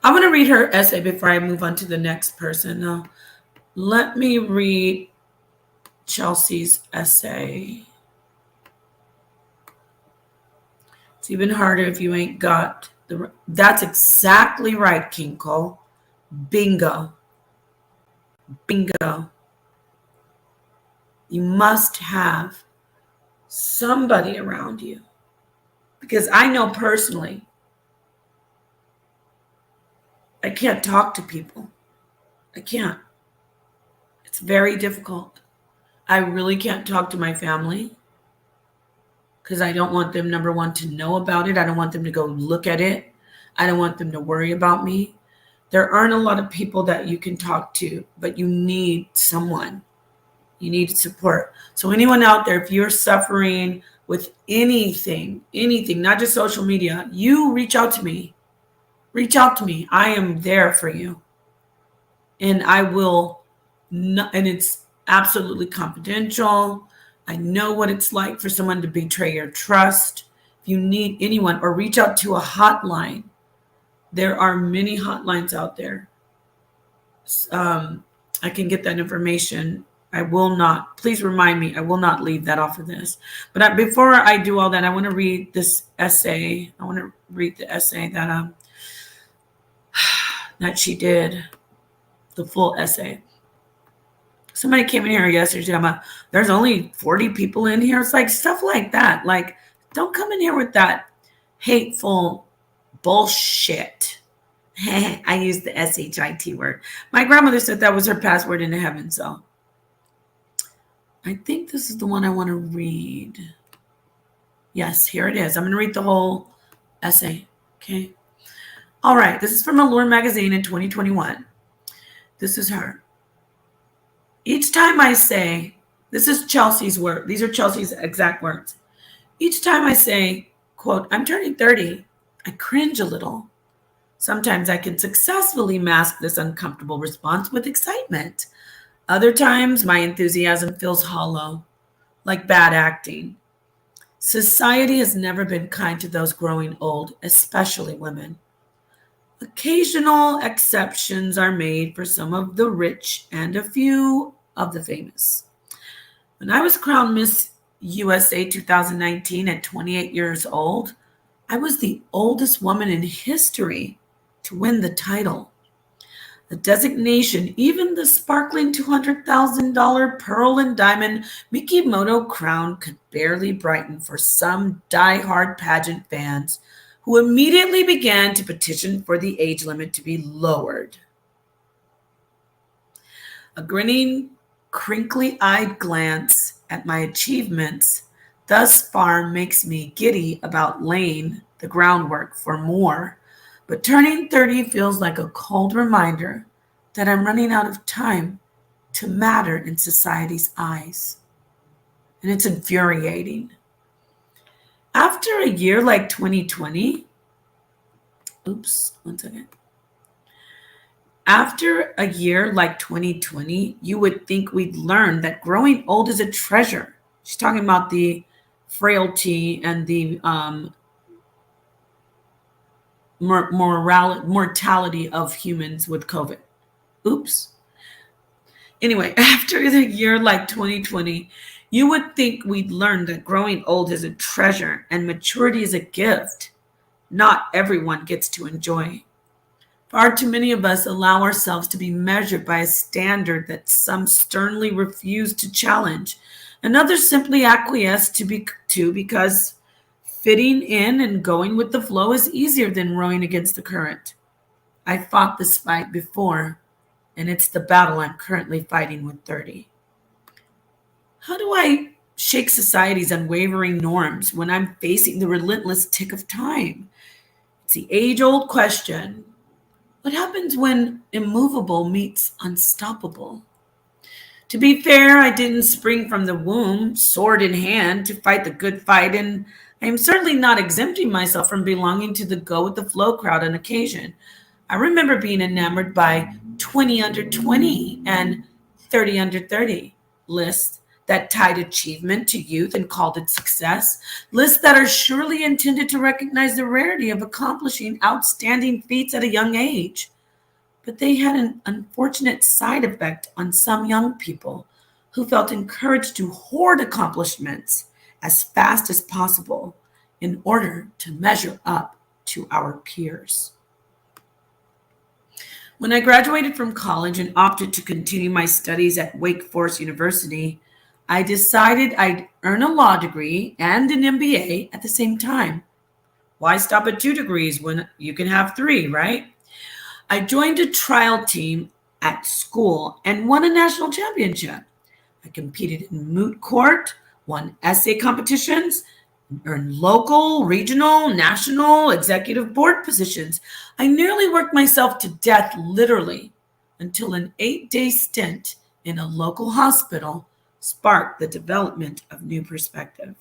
I want to read her essay before I move on to the next person. Now, let me read Cheslie's essay. It's even harder if you ain't got the. That's exactly right, King Cole. Bingo. Bingo. You must have somebody around you. Because I know personally, I can't talk to people. I can't. It's very difficult. I really can't talk to my family because I don't want them, number one, to know about it. I don't want them to go look at it. I don't want them to worry about me. There aren't a lot of people that you can talk to, but you need someone. You need support. So anyone out there, if you're suffering with anything, not just social media, you reach out to me. Reach out to me. I am there for you. And I will, and it's absolutely confidential. I know what it's like for someone to betray your trust. If you need anyone, or reach out to a hotline. There are many hotlines out there. I can get that information. I will not, please remind me, I will not leave that off of this. But before I do all that, I want to read this essay. I want to read the essay that she did, the full essay. Somebody came in here yesterday, there's only 40 people in here. It's like stuff like that. Like, don't come in here with that hateful bullshit. I used the SHIT word. My grandmother said that was her password into heaven, so I think this is the one I want to read. Yes, here it is. I'm going to read the whole essay. Okay. All right. This is from Allure magazine in 2021. This is her. Each time I say, this is Cheslie's word. These are Cheslie's exact words. Each time I say, quote, "I'm turning 30, I cringe a little. Sometimes I can successfully mask this uncomfortable response with excitement. Other times, my enthusiasm feels hollow, like bad acting. Society has never been kind to those growing old, especially women. Occasional exceptions are made for some of the rich and a few of the famous. When I was crowned Miss USA 2019 at 28 years old, I was the oldest woman in history to win the title. The designation, even the sparkling $200,000 pearl and diamond Mikimoto crown could barely brighten for some die-hard pageant fans who immediately began to petition for the age limit to be lowered. A grinning, crinkly-eyed glance at my achievements thus far makes me giddy about laying the groundwork for more, but turning 30 feels like a cold reminder that I'm running out of time to matter in society's eyes. And it's infuriating. After a year like 2020, oops, one second. After a year like 2020, you would think we'd learn that growing old is a treasure. She's talking about the frailty and the mortality of humans with COVID. Oops. Anyway, after the year like 2020, you would think we'd learn that growing old is a treasure and maturity is a gift not everyone gets to enjoy. Far too many of us allow ourselves to be measured by a standard that some sternly refuse to challenge, and others simply acquiesce to because fitting in and going with the flow is easier than rowing against the current. I fought this fight before, and it's the battle I'm currently fighting with 30. How do I shake society's unwavering norms when I'm facing the relentless tick of time? It's the age-old question. What happens when immovable meets unstoppable? To be fair, I didn't spring from the womb, sword in hand, to fight the good fight, and I am certainly not exempting myself from belonging to the go-with-the-flow crowd on occasion. I remember being enamored by 20 under 20 and 30 under 30 lists that tied achievement to youth and called it success, lists that are surely intended to recognize the rarity of accomplishing outstanding feats at a young age. But they had an unfortunate side effect on some young people who felt encouraged to hoard accomplishments as fast as possible in order to measure up to our peers. When I graduated from college and opted to continue my studies at Wake Forest University, I decided I'd earn a law degree and an MBA at the same time. Why stop at 2 degrees when you can have 3, right? I joined a trial team at school and won a national championship. I competed in moot court, won essay competitions, earned local, regional, national, executive board positions. I nearly worked myself to death, literally, until an 8-day stint in a local hospital sparked the development of new perspective.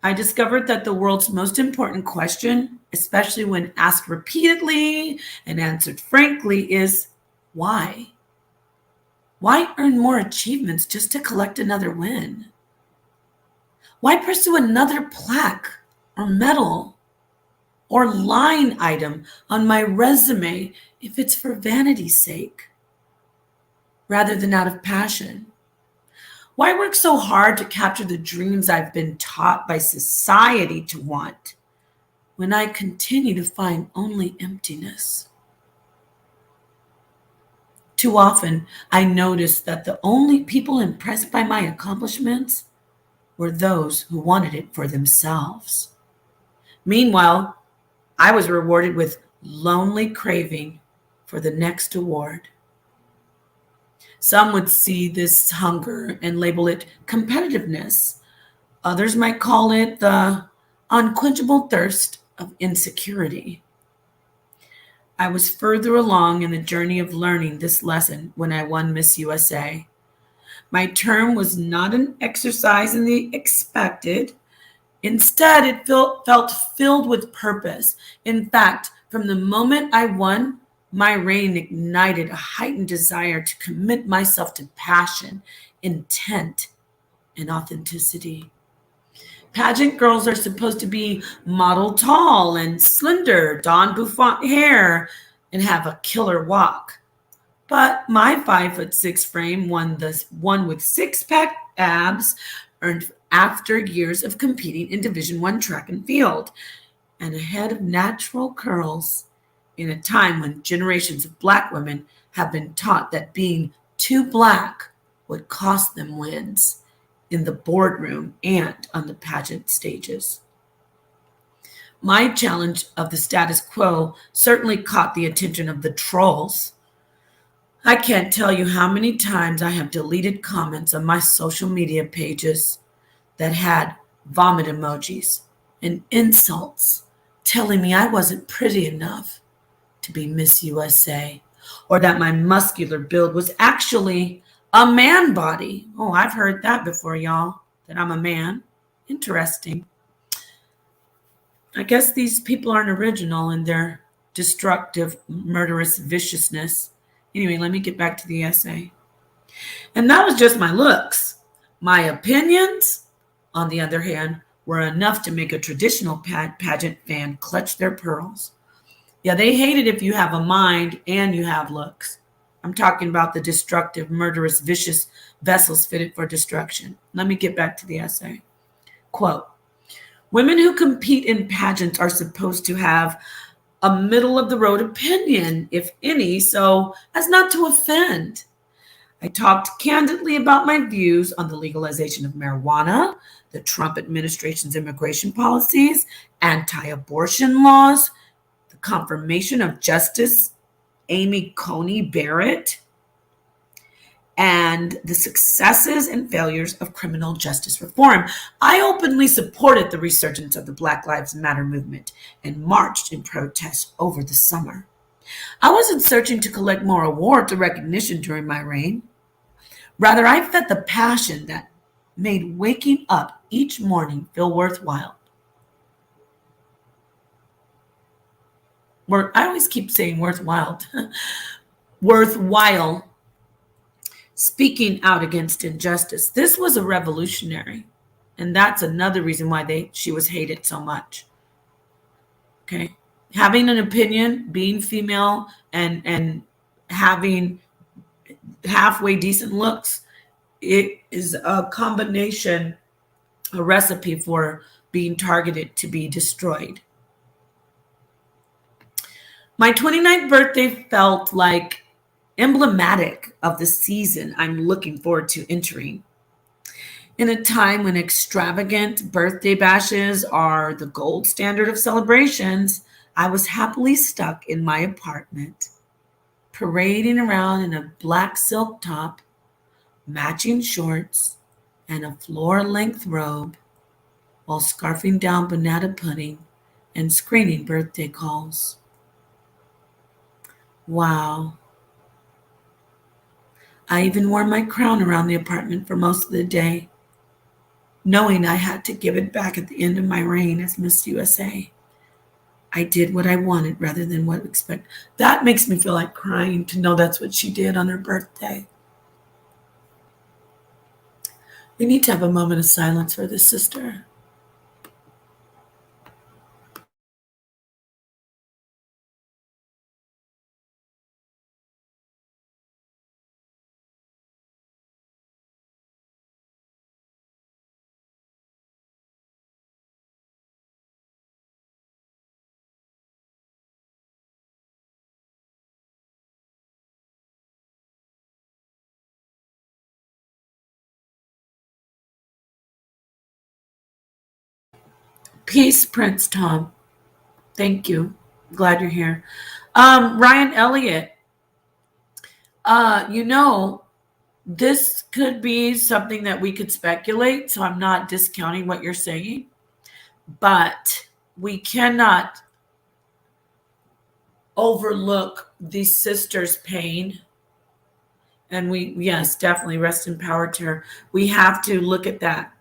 I discovered that the world's most important question, especially when asked repeatedly and answered frankly, is why? Why earn more achievements just to collect another win? Why pursue another plaque or medal or line item on my resume if it's for vanity's sake rather than out of passion? Why work so hard to capture the dreams I've been taught by society to want when I continue to find only emptiness? Too often, I noticed that the only people impressed by my accomplishments were those who wanted it for themselves. Meanwhile, I was rewarded with lonely craving for the next award. Some would see this hunger and label it competitiveness. Others might call it the unquenchable thirst of insecurity. I was further along in the journey of learning this lesson when I won Miss USA. My term was not an exercise in the expected. Instead, it felt filled with purpose. In fact, from the moment I won, my reign ignited a heightened desire to commit myself to passion, intent, and authenticity. Pageant girls are supposed to be model tall and slender, don bouffant hair, and have a killer walk. But my 5'6" frame, one with 6-pack abs, earned after years of competing in Division I track and field, and a head of natural curls in a time when generations of Black women have been taught that being too Black would cost them wins in the boardroom and on the pageant stages. My challenge of the status quo certainly caught the attention of the trolls. I can't tell you how many times I have deleted comments on my social media pages. that had vomit emojis and insults telling me I wasn't pretty enough to be Miss USA, or that my muscular build was actually a man body. Oh, I've heard that before, y'all, that I'm a man. Interesting. I guess these people aren't original in their destructive, murderous viciousness. Anyway, let me get back to the essay. And that was just my looks. My opinions, on the other hand, were enough to make a traditional pageant fan clutch their pearls. Yeah, they hate it if you have a mind and you have looks. I'm talking about the destructive, murderous, vicious vessels fitted for destruction. Let me get back to the essay. Quote, women who compete in pageants are supposed to have a middle of the road opinion, if any, so as not to offend. I talked candidly about my views on the legalization of marijuana, the Trump administration's immigration policies, anti-abortion laws, the confirmation of Justice Amy Coney Barrett, and the successes and failures of criminal justice reform. I openly supported the resurgence of the Black Lives Matter movement and marched in protest over the summer. I wasn't searching to collect more awards or recognition during my reign. Rather, I fed the passion that made waking up each morning feel worthwhile. I always keep saying worthwhile. Worthwhile. Speaking out against injustice. This was a revolutionary. And that's another reason why she was hated so much. Okay. Having an opinion, being female, and having halfway decent looks, it is a combination, a recipe for being targeted to be destroyed. My 29th birthday felt like emblematic of the season I'm looking forward to entering. In a time when extravagant birthday bashes are the gold standard of celebrations, I was happily stuck in my apartment, parading around in a black silk top, matching shorts, and a floor-length robe, while scarfing down banana pudding and screening birthday calls. Wow. I even wore my crown around the apartment for most of the day, knowing I had to give it back at the end of my reign as Miss USA. I did what I wanted rather than what expected. That makes me feel like crying to know that's what she did on her birthday. We need to have a moment of silence for this sister. Peace, Prince Tom. Thank you. Glad you're here. Ryan Elliott, this could be something that we could speculate, so I'm not discounting what you're saying, but we cannot overlook the sister's pain. And yes, definitely rest in power to her. We have to look at that.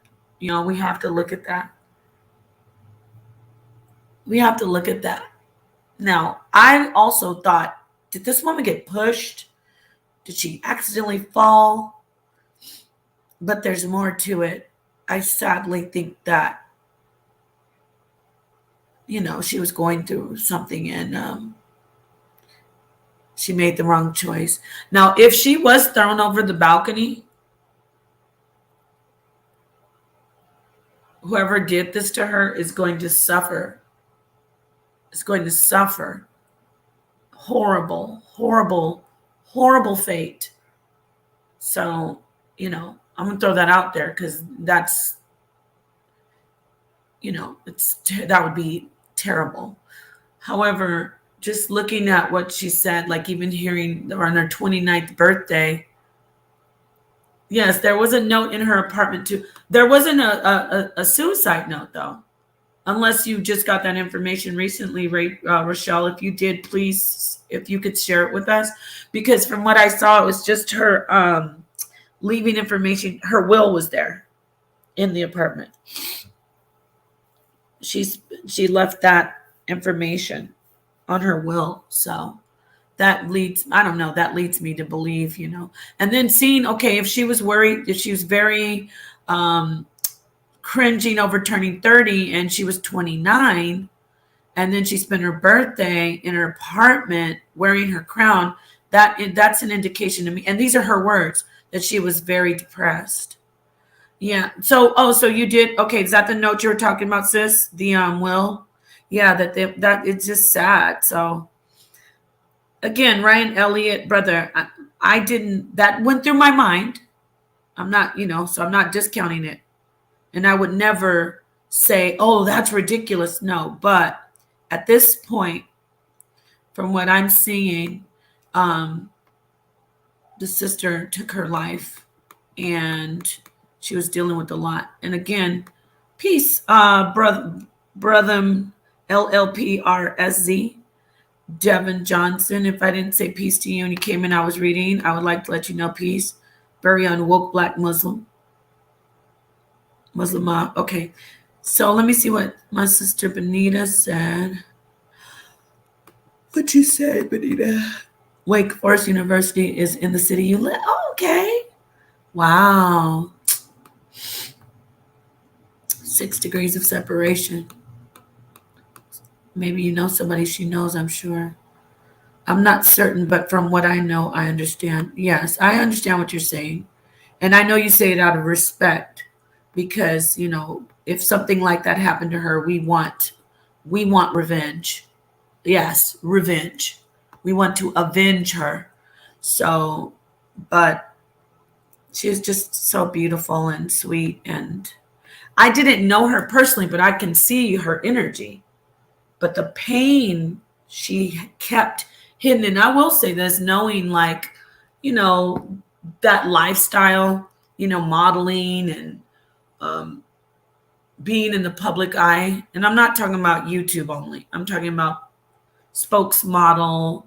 We have to look at that. We have to look at that. Now, I also thought, did this woman get pushed? Did she accidentally fall? But there's more to it. I sadly think that, she was going through something and she made the wrong choice. Now, if she was thrown over the balcony, whoever did this to her is going to suffer. Is going to suffer horrible, horrible, horrible fate. So, I'm going to throw that out there because that's, that would be terrible. However, just looking at what she said, like even hearing on her 29th birthday, Yes, there was a note in her apartment too. There wasn't a suicide note though, unless you just got that information recently, Rochelle. If you did, please, if you could share it with us, because from what I saw, it was just her leaving information. Her will was there in the apartment. She left that information on her will, so that leads, I don't know, that leads me to believe, and then seeing, okay, if she was worried, if she was very cringing over turning 30 and she was 29, and then she spent her birthday in her apartment wearing her crown, that's an indication to me, and these are her words, that she was very depressed. Yeah. So you did, okay, is that the note you were talking about, sis? The will? Yeah, that it's just sad. So again, Ryan Elliott, brother, I didn't, that went through my mind. I'm not, so I'm not discounting it. And I would never say, oh, that's ridiculous. No, but at this point, from what I'm seeing, the sister took her life and she was dealing with a lot. And again, peace, brother LLP R.I.S.E. Devin Johnson. If I didn't say peace to you and you came in, I was reading, I would like to let you know peace. Very unwoke black Muslim. Okay. So let me see what my sister Benita said. What you said, Benita? Wake Forest University is in the city you live. Oh, okay. Wow. 6 degrees of separation. Maybe you know somebody she knows, I'm sure. I'm not certain, but from what I know, I understand. Yes, I understand what you're saying. And I know you say it out of respect because, if something like that happened to her, we want revenge. Yes, revenge. We want to avenge her. So, but she is just so beautiful and sweet. And I didn't know her personally, but I can see her energy. But the pain she kept hidden. And I will say this, knowing that lifestyle, modeling and being in the public eye. And I'm not talking about YouTube only. I'm talking about spokesmodel,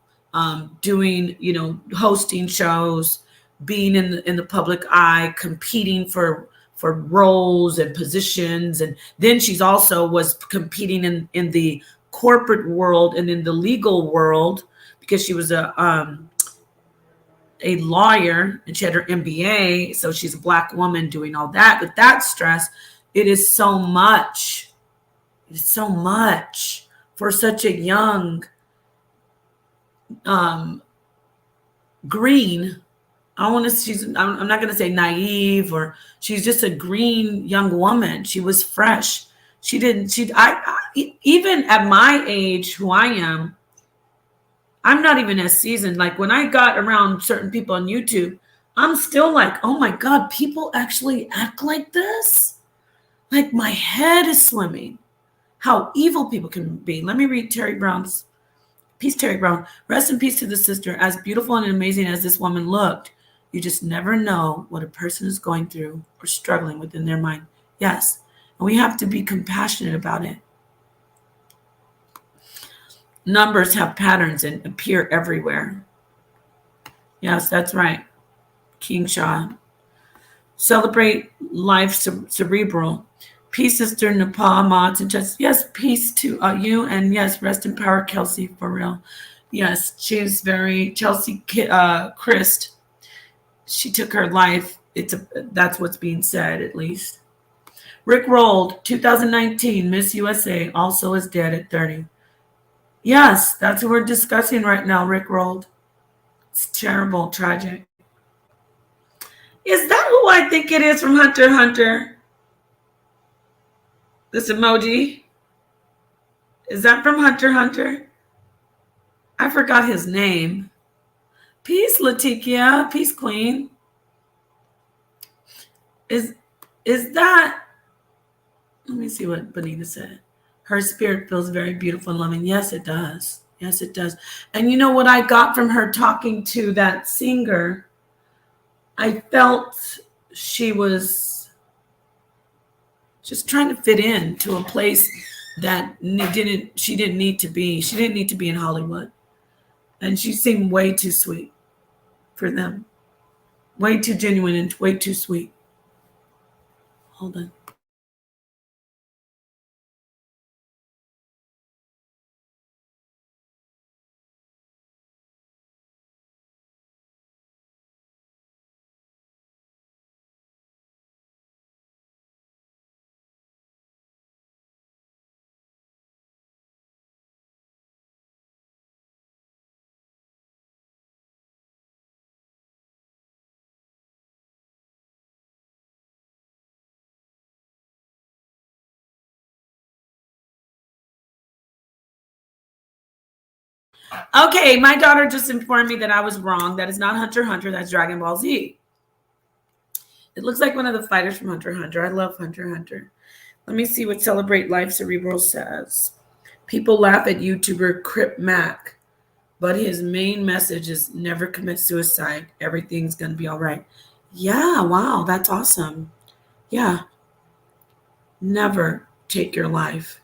doing, hosting shows, being in the public eye, competing for roles and positions. And then she's also was competing in the corporate world and in the legal world because she was a lawyer and she had her MBA. So she's a black woman doing all that. With that stress, it is so much. It's so much for such a young green. I'm not going to say naive, or she's just a green young woman. She was fresh. Even at my age, who I am, I'm not even as seasoned. Like when I got around certain people on YouTube, I'm still like, oh my God, people actually act like this? Like my head is swimming. How evil people can be. Let me read Terry Brown's. Peace, Terry Brown. Rest in peace to the sister. As beautiful and amazing as this woman looked, you just never know what a person is going through or struggling with in their mind. Yes. And we have to be compassionate about it. Numbers have patterns and appear everywhere. Yes, that's right. King Shah. Celebrate life cerebral. Peace, Sister Nepal, mods, and just, yes, peace to you. And yes, rest in power, Kelsey, for real. Yes, she's very, Chelsea Kryst. She took her life. That's what's being said, at least. Rick Rolled, 2019, Miss USA, also is dead at 30. Yes, that's what we're discussing right now, Rick Rolled. It's terrible, tragic. Is that who I think it is from Hunter x Hunter? This emoji? Is that from Hunter x Hunter? I forgot his name. Peace, Latikia. Peace, Queen. Is that... Let me see what Benita said. Her spirit feels very beautiful and loving. Yes, it does. Yes, it does. And you know what I got from her talking to that singer? I felt she was just trying to fit in to a place that she didn't need to be. She didn't need to be in Hollywood. And she seemed way too sweet for them. Way too genuine and way too sweet. Hold on. Okay, my daughter just informed me that I was wrong. That is not Hunter x Hunter. That's Dragon Ball Z. It looks like one of the fighters from Hunter x Hunter. I love Hunter x Hunter. Let me see what Celebrate Life Cerebral says. People laugh at YouTuber Crip Mac, but his main message is never commit suicide. Everything's going to be all right. Yeah, wow, that's awesome. Yeah. Never take your life.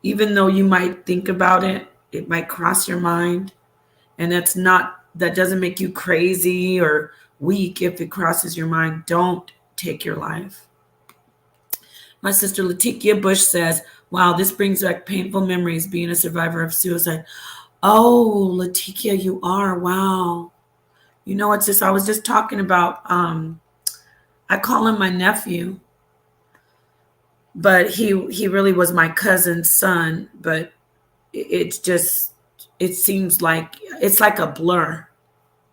Even though you might think about it, it might cross your mind. And that doesn't make you crazy or weak if it crosses your mind. Don't take your life. My sister Latikia Bush says, wow, this brings back painful memories being a survivor of suicide. Oh, Latikia, you are. Wow. You know what's this? I was just talking about, I call him my nephew, but he really was my cousin's son. But it seems like, it's like a blur.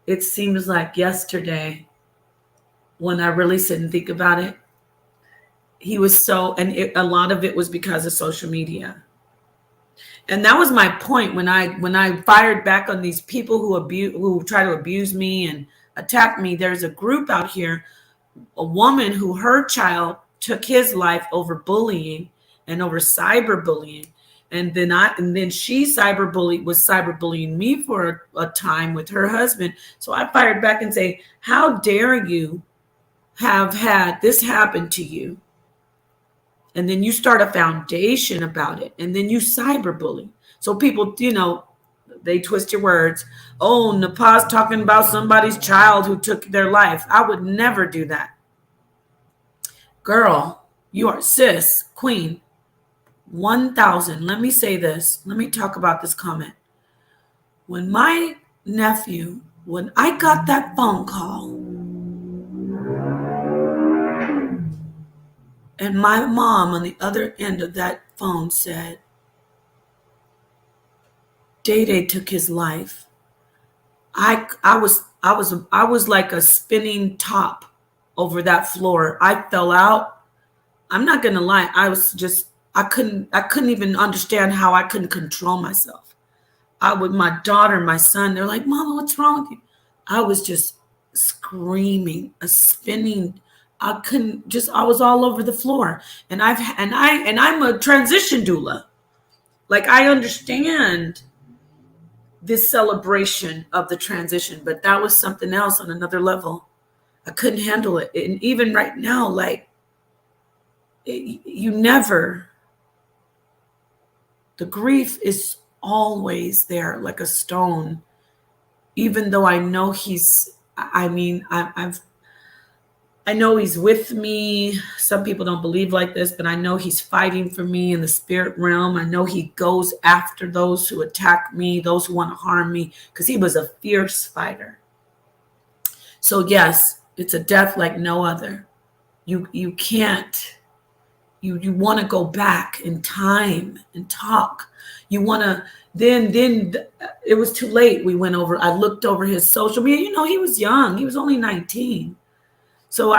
It seems like yesterday when I really sit and think about it. He was a lot of it was because of social media. And that was my point when I fired back on these people who try to abuse me and attack me. There's a group out here, a woman who her child took his life over bullying and over cyberbullying. And then she was cyberbullying me for a time with her husband. So I fired back and say, how dare you have had this happen to you? And then you start a foundation about it. And then you cyberbully. So people, they twist your words. Oh, Napah's talking about somebody's child who took their life. I would never do that. Girl, you are sis, queen. 1,000. Let me say this. Let me talk about this comment. When I got that phone call, and my mom on the other end of that phone said, Day took his life. I was like a spinning top over that floor. I fell out. I'm not gonna lie. I couldn't even understand how I couldn't control myself. My daughter, my son, they're like, Mama, what's wrong with you? I was just screaming, spinning. I was all over the floor. And I'm a transition doula. Like, I understand this celebration of the transition, but that was something else on another level. I couldn't handle it. And even right now, like, the grief is always there like a stone, even though I know I know he's with me. Some people don't believe like this, but I know he's fighting for me in the spirit realm. I know he goes after those who attack me, those who want to harm me, because he was a fierce fighter. So yes, it's a death like no other. You can't. You want to go back in time and talk. You want to. Then it was too late. I looked over his social media. He was young. He was only 19. So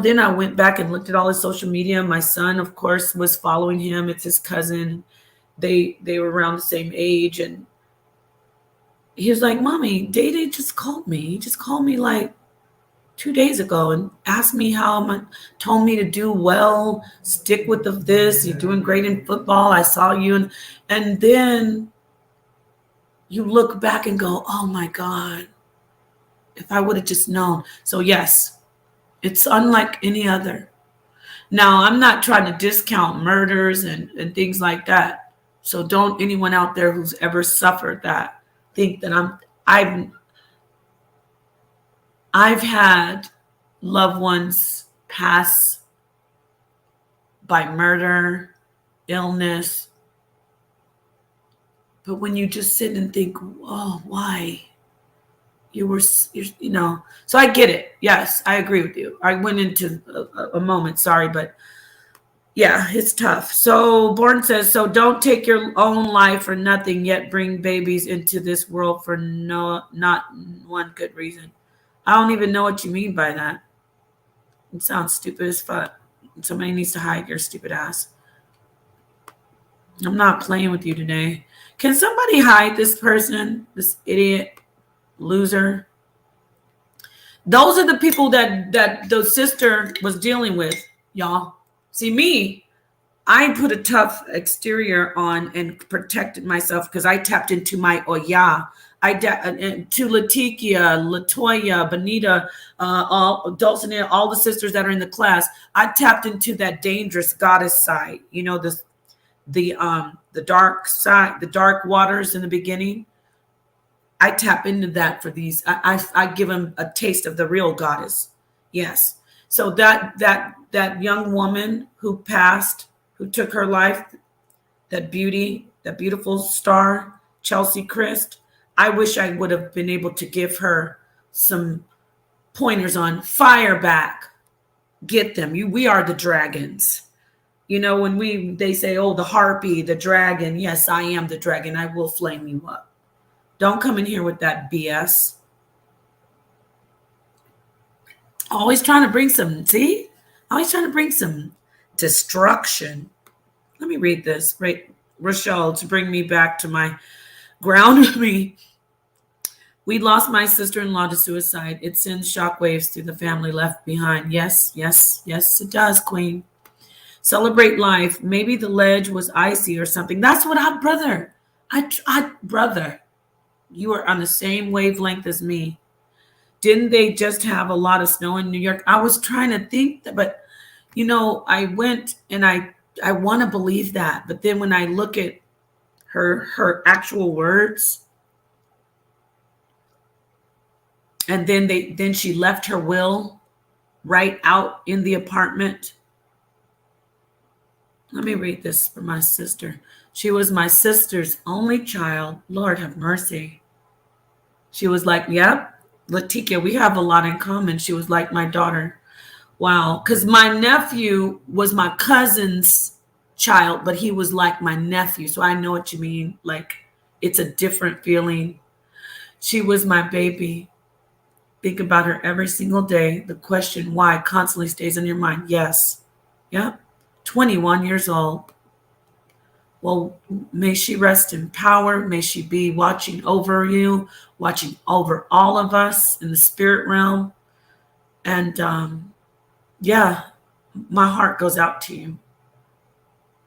then I went back and looked at all his social media. My son, of course, was following him. It's his cousin. They were around the same age. And he was like, Mommy, Day just called me. He just called me like 2 days ago and asked me told me to do well, stick with this. You're doing great in football. I saw you. And then you look back and go, oh my God, if I would have just known. So yes, It's unlike any other. Now, I'm not trying to discount murders and things like that. So don't anyone out there who's ever suffered that think that I've had loved ones pass by murder, illness. But when you just sit and think, oh, why? So I get it. Yes, I agree with you. I went into a moment, sorry, but yeah, it's tough. So Bourne says, so don't take your own life for nothing, yet bring babies into this world for not one good reason. I don't even know what you mean by that. It sounds stupid as fuck. Somebody needs to hide your stupid ass. I'm not playing with you today. Can somebody hide this person, this idiot, loser? Those are the people that the sister was dealing with, y'all. See, me, I put a tough exterior on and protected myself because I tapped into my Oya. To Latikia, Latoya, Bonita, Dulcinea, all the sisters that are in the class. I tapped into that dangerous goddess side. You know, the dark side, the dark waters in the beginning. I tap into that for these. I give them a taste of the real goddess. Yes. So that young woman who passed, who took her life, that beautiful star, Cheslie Kryst, I wish I would have been able to give her some pointers on fire back. Get them. We are the dragons. You know, when they say, oh, the harpy, the dragon. Yes, I am the dragon. I will flame you up. Don't come in here with that BS. Always trying to bring some destruction. Let me read this, right? Rochelle, to bring me back to my ground me. We lost my sister-in-law to suicide. It sends shockwaves through the family left behind. Yes, it does, Queen. Celebrate life. Maybe the ledge was icy or something. That's what brother. Brother, you are on the same wavelength as me. Didn't they just have a lot of snow in New York? I was trying to think that, but I went and I want to believe that. But then when I look at her actual words, and then she left her will right out in the apartment. Let me read this for my sister. She was my sister's only child. Lord have mercy. She was like, yep, Latikia, we have a lot in common. She was like my daughter. Wow. Because my nephew was my cousin's child, but he was like my nephew. So I know what you mean. Like, it's a different feeling. She was my baby. Think about her every single day. The question why constantly stays on your mind. Yes. Yep. 21 years old. Well, may she rest in power. May she be watching over you, watching over all of us in the spirit realm. And yeah, my heart goes out to you.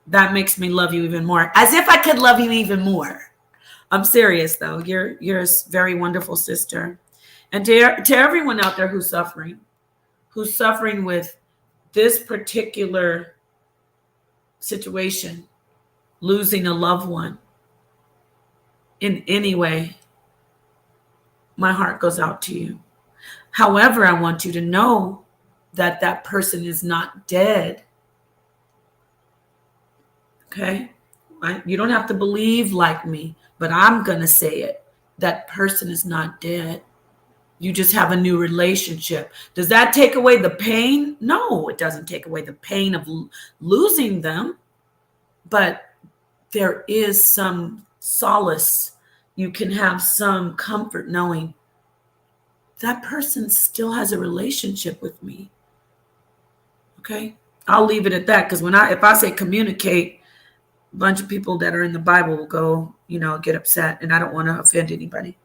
That makes me love you even more. As if I could love you even more. I'm serious, though. You're a very wonderful sister. And to everyone out there who's suffering with this particular situation, losing a loved one in any way, my heart goes out to you. However, I want you to know that that person is not dead. Okay? You don't have to believe like me, but I'm going to say it. That person is not dead. You just have a new relationship. Does that take away the pain? No, it doesn't take away the pain of losing them. But there is some solace. You can have some comfort knowing that person still has a relationship with me. Okay? I'll leave it at that, because if I say communicate, a bunch of people that are in the Bible will go, get upset, and I don't want to offend anybody.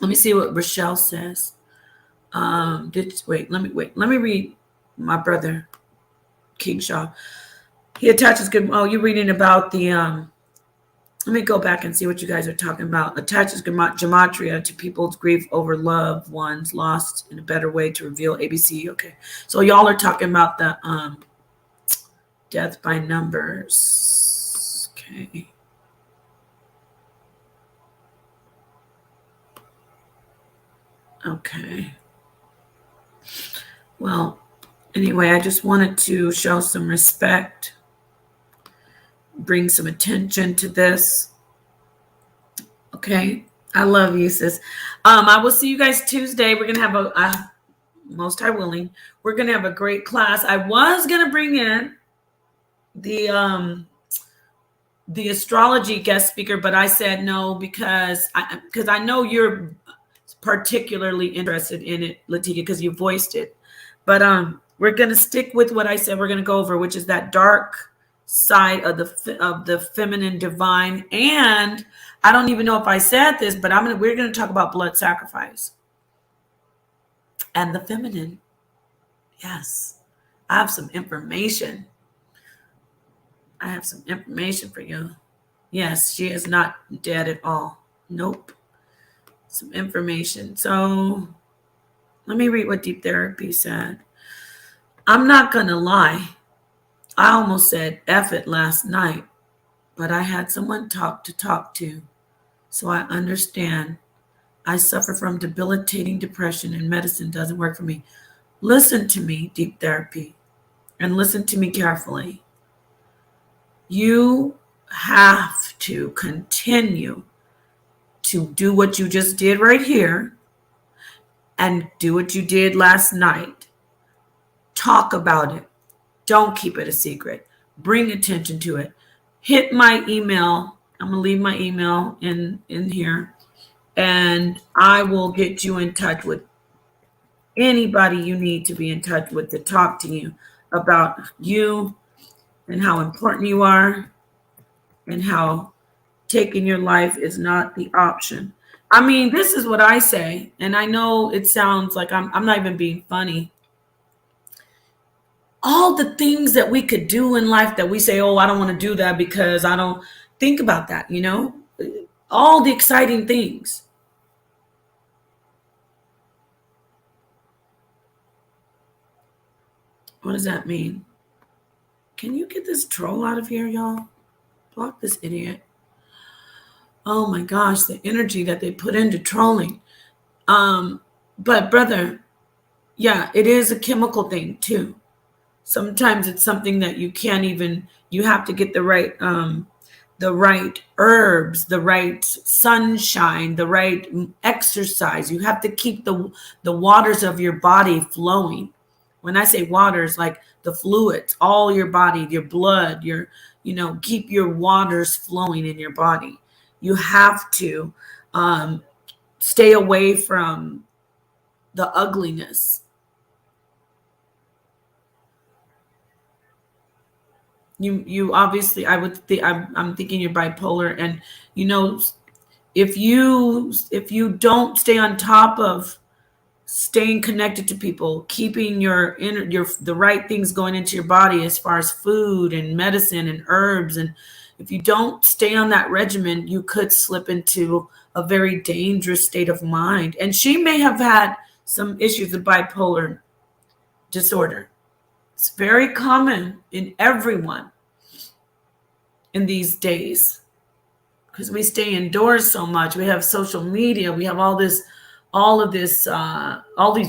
Let me see what Rochelle says. Let me read my brother, King Shaw. He attaches good. Oh, you're reading about the Let me go back and see what you guys are talking about. Attaches gematria to people's grief over loved ones lost in a better way to reveal ABC. Okay. So y'all are talking about the death by numbers. Okay. Okay. Well, anyway, I just wanted to show some respect, bring some attention to this. Okay. I love you, sis. I will see you guys Tuesday. We're going to have a most high willing, we're going to have a great class. I was going to bring in the astrology guest speaker, but I said no because I know you're particularly interested in it, Latitia, because you voiced it. But we're going to stick with what I said we're going to go over, which is that dark side of the feminine divine. And I don't even know if I said this, but we're going to talk about blood sacrifice and the feminine. Yes, I have some information. I have some information for you. Yes, she is not dead at all. Nope. Some information. So let me read what Deep Therapy said. I'm not going to lie. I almost said F it last night, but I had someone to talk to. So I understand. I suffer from debilitating depression and medicine doesn't work for me. Listen to me, Deep Therapy, and listen to me carefully. You have to continue to do what you just did right here and do what you did last night. Talk about it. Don't keep it a secret. Bring attention to it. Hit my email. I'm going to leave my email in here, and I will get you in touch with anybody you need to be in touch with to talk to you about you and how important you are and how taking your life is not the option. I mean, this is what I say, and I know it sounds like I'm not even being funny. All the things that we could do in life that we say, oh, I don't want to do that because I don't think about that, all the exciting things. What does that mean? Can you get this troll out of here, y'all? Block this idiot. Oh my gosh, the energy that they put into trolling. But brother, yeah, it is a chemical thing too. Sometimes it's something that you have to get the right herbs, the right sunshine, the right exercise. You have to keep the waters of your body flowing. When I say waters, like the fluids, all your body, your blood, keep your waters flowing in your body. You have to stay away from the ugliness. You obviously, I'm thinking you're bipolar, and if you don't stay on top of staying connected to people, keeping the right things going into your body as far as food and medicine and herbs, and if you don't stay on that regimen, you could slip into a very dangerous state of mind. And she may have had some issues with bipolar disorder. It's very common in everyone in these days because we stay indoors so much. We have social media. We have all these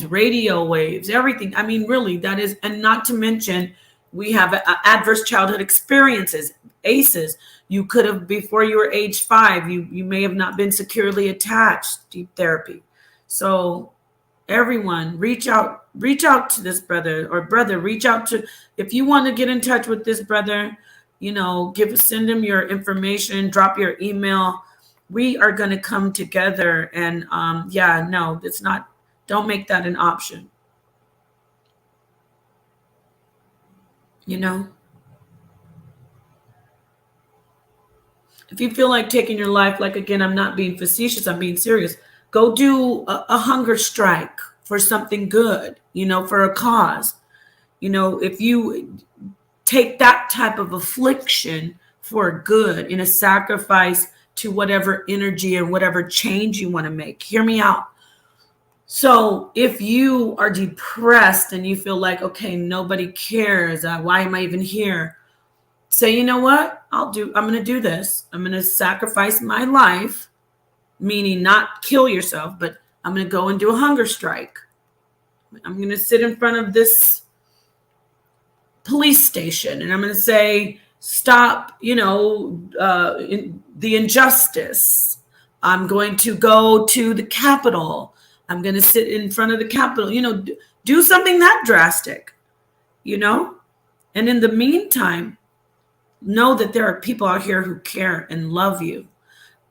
radio waves, everything. I mean, really, that is, and not to mention, we have adverse childhood experiences, ACEs. You could have, before you were age 5, you may have not been securely attached. Deep Therapy. So everyone, reach out to this brother, or brother, reach out to, if you want to get in touch with this brother, send him your information, drop your email. We are going to come together and it's not, don't make that an option. If you feel like taking your life, like, again, I'm not being facetious, I'm being serious. Go do a hunger strike for something good, for a cause. If you take that type of affliction for good, in a sacrifice to whatever energy or whatever change you want to make. Hear me out. So if you are depressed and you feel like, okay, nobody cares, why am I even here? Say, you know what? I'm going to do this. I'm going to sacrifice my life, meaning not kill yourself, but I'm going to go and do a hunger strike. I'm going to sit in front of this police station and I'm going to say, stop, the injustice. I'm going to go to the Capitol. I'm going to sit in front of the Capitol, do something that drastic, And in the meantime, know that there are people out here who care and love you.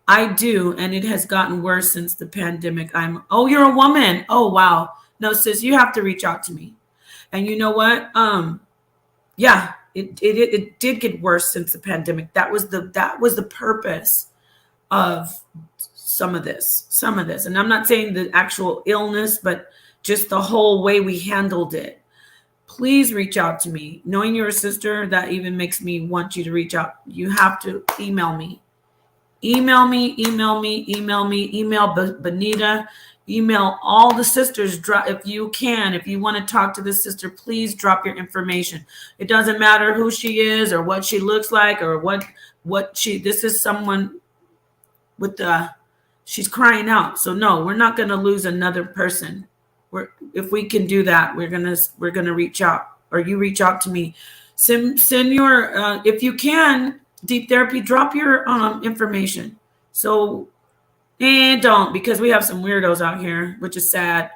I do. And it has gotten worse since the pandemic. Oh, you're a woman. Oh, wow. No, sis, you have to reach out to me. And you know what? Yeah, it did get worse since the pandemic. That was the purpose of some of this. And I'm not saying the actual illness, but just the whole way we handled it. Please reach out to me. Knowing you're a sister, that even makes me want you to reach out. You have to email me. Email Benita, email all the sisters. If you can, if you want to talk to this sister, please drop your information. It doesn't matter who she is or what she looks like or this is someone with she's crying out. So no, we're not going to lose another person. If we can do that, we're gonna reach out, or you reach out to me. Send your if you can, Deep Therapy, drop your information. So, and don't, because we have some weirdos out here, which is sad.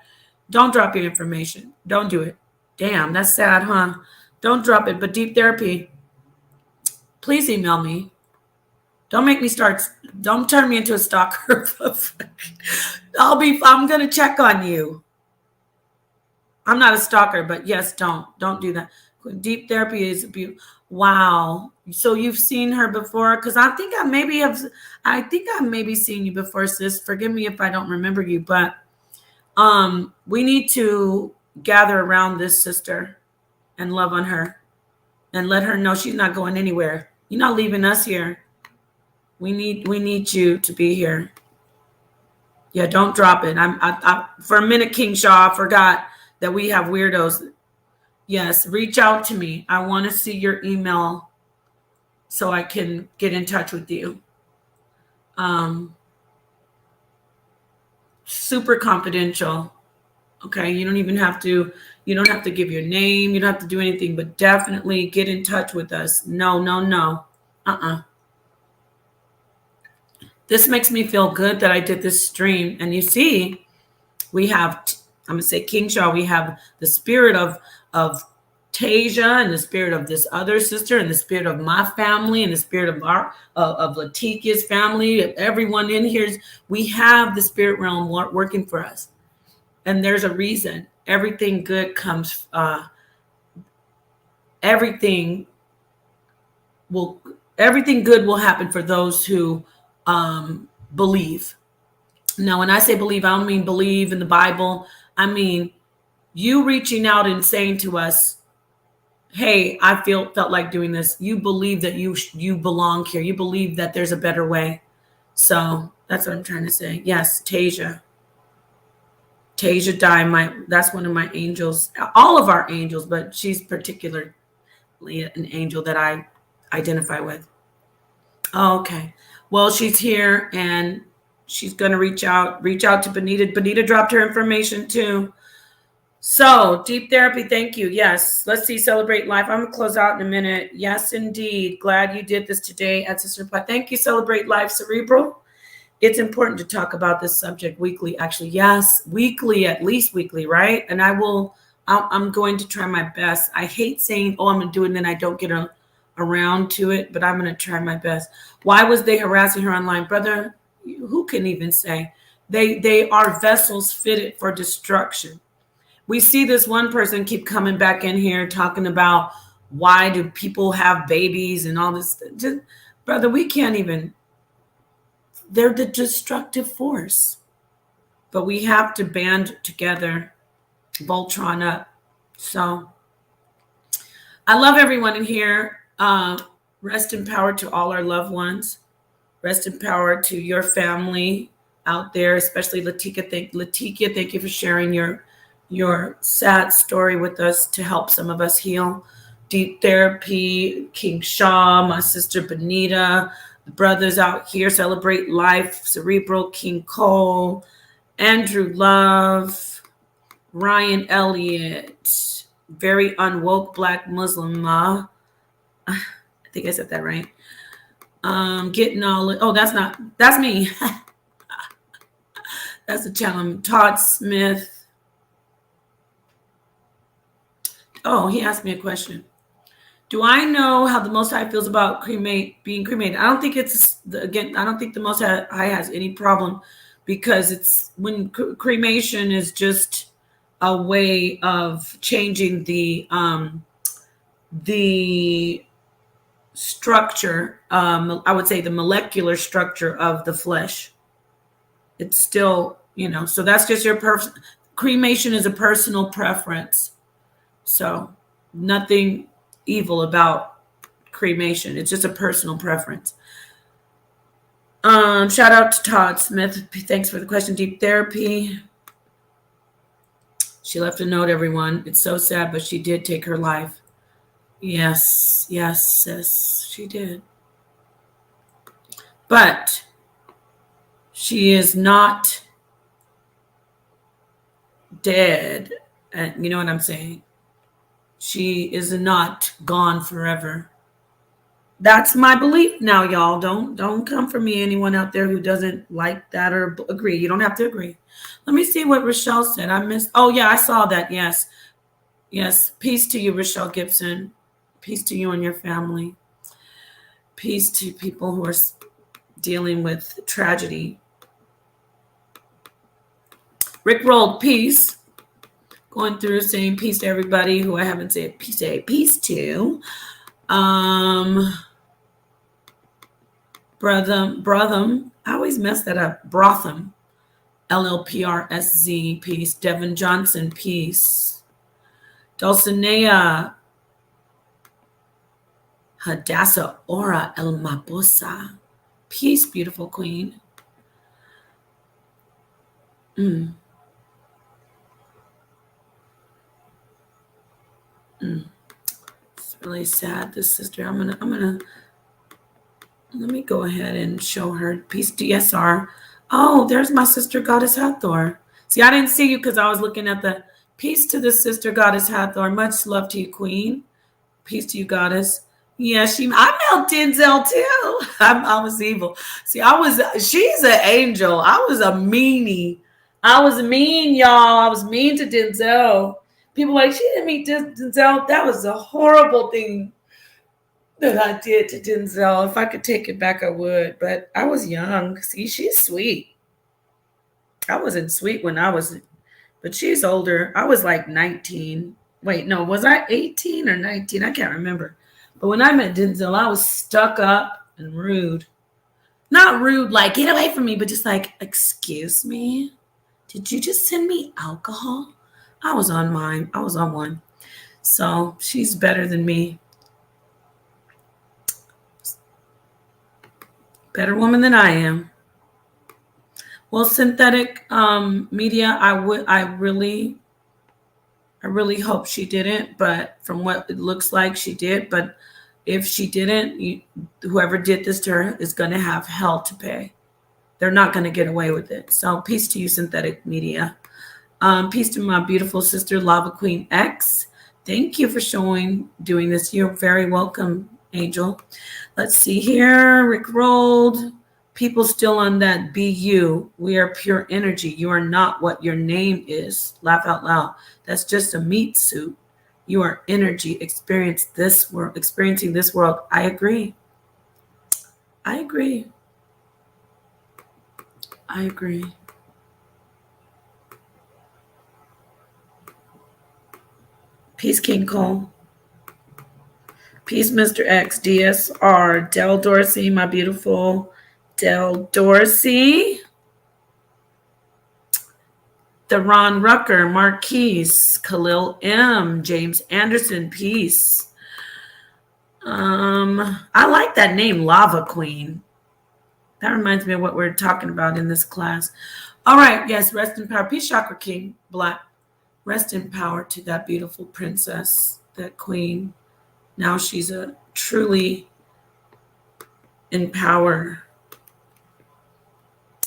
Don't drop your information. Don't do it. Damn, that's sad, huh? Don't drop it. But Deep Therapy, please email me. Don't turn me into a stalker. I'm gonna check on you. I'm not a stalker, but yes, don't do that. Deep Therapy is beautiful. Wow. So you've seen her before? Because I think I maybe seen you before, sis. Forgive me if I don't remember you, but we need to gather around this sister and love on her and let her know she's not going anywhere. You're not leaving us here. We need you to be here. Yeah, don't drop it. I for a minute, King Shaw, I forgot that we have weirdos. Yes, reach out to me. I want to see your email so I can get in touch with you. Super confidential. Okay, you don't have to give your name. You don't have to do anything, but definitely get in touch with us. No. This makes me feel good that I did this stream. And you see, we have, I'm going to say King Shaw, we have the spirit of Tasia and the spirit of this other sister and the spirit of my family and the spirit of of Latikia's family. Everyone in here, we have the spirit realm working for us. And there's a reason. Everything good comes, everything good will happen for those who believe. Now, when I say believe, I don't mean believe in the Bible. I mean, you reaching out and saying to us, hey, I felt like doing this. You believe that you belong here. You believe that there's a better way. So that's what I'm trying to say. Yes, Tasia Dye, that's one of my angels, all of our angels, but she's particularly an angel that I identify with. Okay. Well, she's here and she's going to reach out to Benita. Benita dropped her information too. So Deep Therapy, thank you. Yes. Let's see. Celebrate Life. I'm going to close out in a minute. Yes, indeed. Glad you did this today at Sister Pot. Thank you. Celebrate Life, Cerebral. It's important to talk about this subject weekly. Actually, yes, weekly, at least weekly, right? And I'm going to try my best. I hate saying, oh, I'm going to do it, and then I don't get around to it, but I'm going to try my best. Why was they harassing her online? Brother, who can even say? They are vessels fitted for destruction. We see this one person keep coming back in here talking about why do people have babies and all this. Just, brother, we can't even. They're the destructive force. But we have to band together, Voltron up. So I love everyone in here. Rest in power to all our loved ones. Rest in power to your family out there, especially Latika. Thank you for sharing your sad story with us to help some of us heal. Deep Therapy, King Shaw, my sister Benita, the brothers out here, Celebrate Life, Cerebral, King Cole, Andrew Love, Ryan Elliott, Very Unwoke Black Muslim Ma. I think I said that right. Getting all, oh, that's me. That's the channel. Todd Smith. Oh, he asked me a question. Do I know how the Most High feels about being cremated? I don't think I don't think the Most High has any problem, because it's when cremation is just a way of changing the structure. I would say the molecular structure of the flesh. It's still, so that's just your cremation is a personal preference. So nothing evil about cremation. It's just a personal preference. Shout out to Todd Smith. Thanks for the question. Deep Therapy. She left a note, everyone. It's so sad, but she did take her life. Yes, sis, she did. But she is not dead. And you know what I'm saying? She is not gone forever. That's my belief now, y'all. Don't come for me, anyone out there who doesn't like that or agree. You don't have to agree. Let me see what Rochelle said. Oh yeah, I saw that. Yes. Peace to you, Rochelle Gibson. Peace to you and your family. Peace to people who are dealing with tragedy. Rick Rolled, peace. Going through saying peace to everybody who I haven't said peace to. Brotham, I always mess that up. Brotham, LLPRSZ, peace. Devin Johnson, peace. Dulcinea Hadassah Ora El Mabosa, peace, beautiful queen. It's really sad, this sister. I'm gonna let me go ahead and show her peace. DSR. Oh, there's my sister Goddess Hathor. See, I didn't see you because I was looking at the peace to the sister Goddess Hathor. Much love to you, queen. Peace to you, Goddess. Yeah, I know Denzel too. I was evil. See, she's an angel. I was a meanie. I was mean, y'all. I was mean to Denzel. People like, she didn't meet Denzel. That was a horrible thing that I did to Denzel. If I could take it back, I would. But I was young. See, she's sweet. I wasn't sweet when I was, but she's older. I was like 19. Wait, no, was I 18 or 19? I can't remember. But when I met Denzel, I was stuck up and rude. Not rude, like, get away from me, but just like, excuse me? Did you just send me alcohol? I was on one. So she's better than me. Better woman than I am. Well, synthetic media, I really hope she didn't, but from what it looks like, she did. But if she didn't, whoever did this to her is going to have hell to pay. They're not going to get away with it. So peace to you, synthetic media. Peace to my beautiful sister, Lava Queen X. Thank you for doing this. You're very welcome, Angel. Let's see here. Rick Rolled. People still on that be you. We are pure energy. You are not what your name is. Laugh out loud. That's just a meat suit. You are energy. Experiencing this world. I agree. Peace, King Cole. Peace, Mr. X, DSR, Del Dorsey, my beautiful Del Dorsey. Theron Rucker, Marquise, Khalil M, James Anderson, peace. I like that name, Lava Queen. That reminds me of what we're talking about in this class. All right, yes, rest in power. Peace, Chakra King, Black. Rest in power to that beautiful princess, that queen. Now she's a truly in power.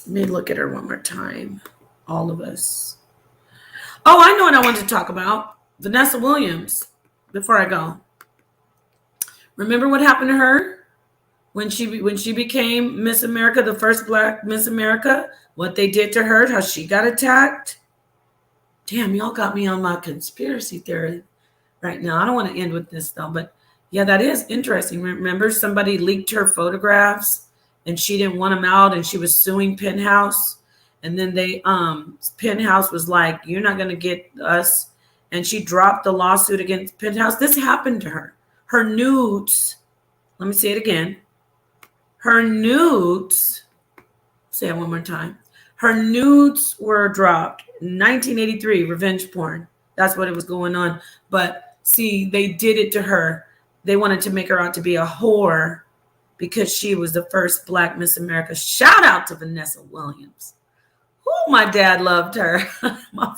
Let me look at her one more time. All of us. Oh, I know what I wanted to talk about. Vanessa Williams. Before I go, remember what happened to her when she became Miss America, the first Black Miss America? What they did to her, how she got attacked. Damn, y'all got me on my conspiracy theory right now. I don't want to end with this though, but yeah, that is interesting. Remember, somebody leaked her photographs and she didn't want them out, and she was suing Penthouse, and then they Penthouse was like, "You're not going to get us," and she dropped the lawsuit against Penthouse. This happened to her. Her nudes. Let me say it again. Her nudes. Say it one more time. Her nudes were dropped. 1983, revenge porn. That's what it was going on. But see, they did it to her. They wanted to make her out to be a whore because she was the first Black Miss America. Shout out to Vanessa Williams. Oh, my dad loved her. My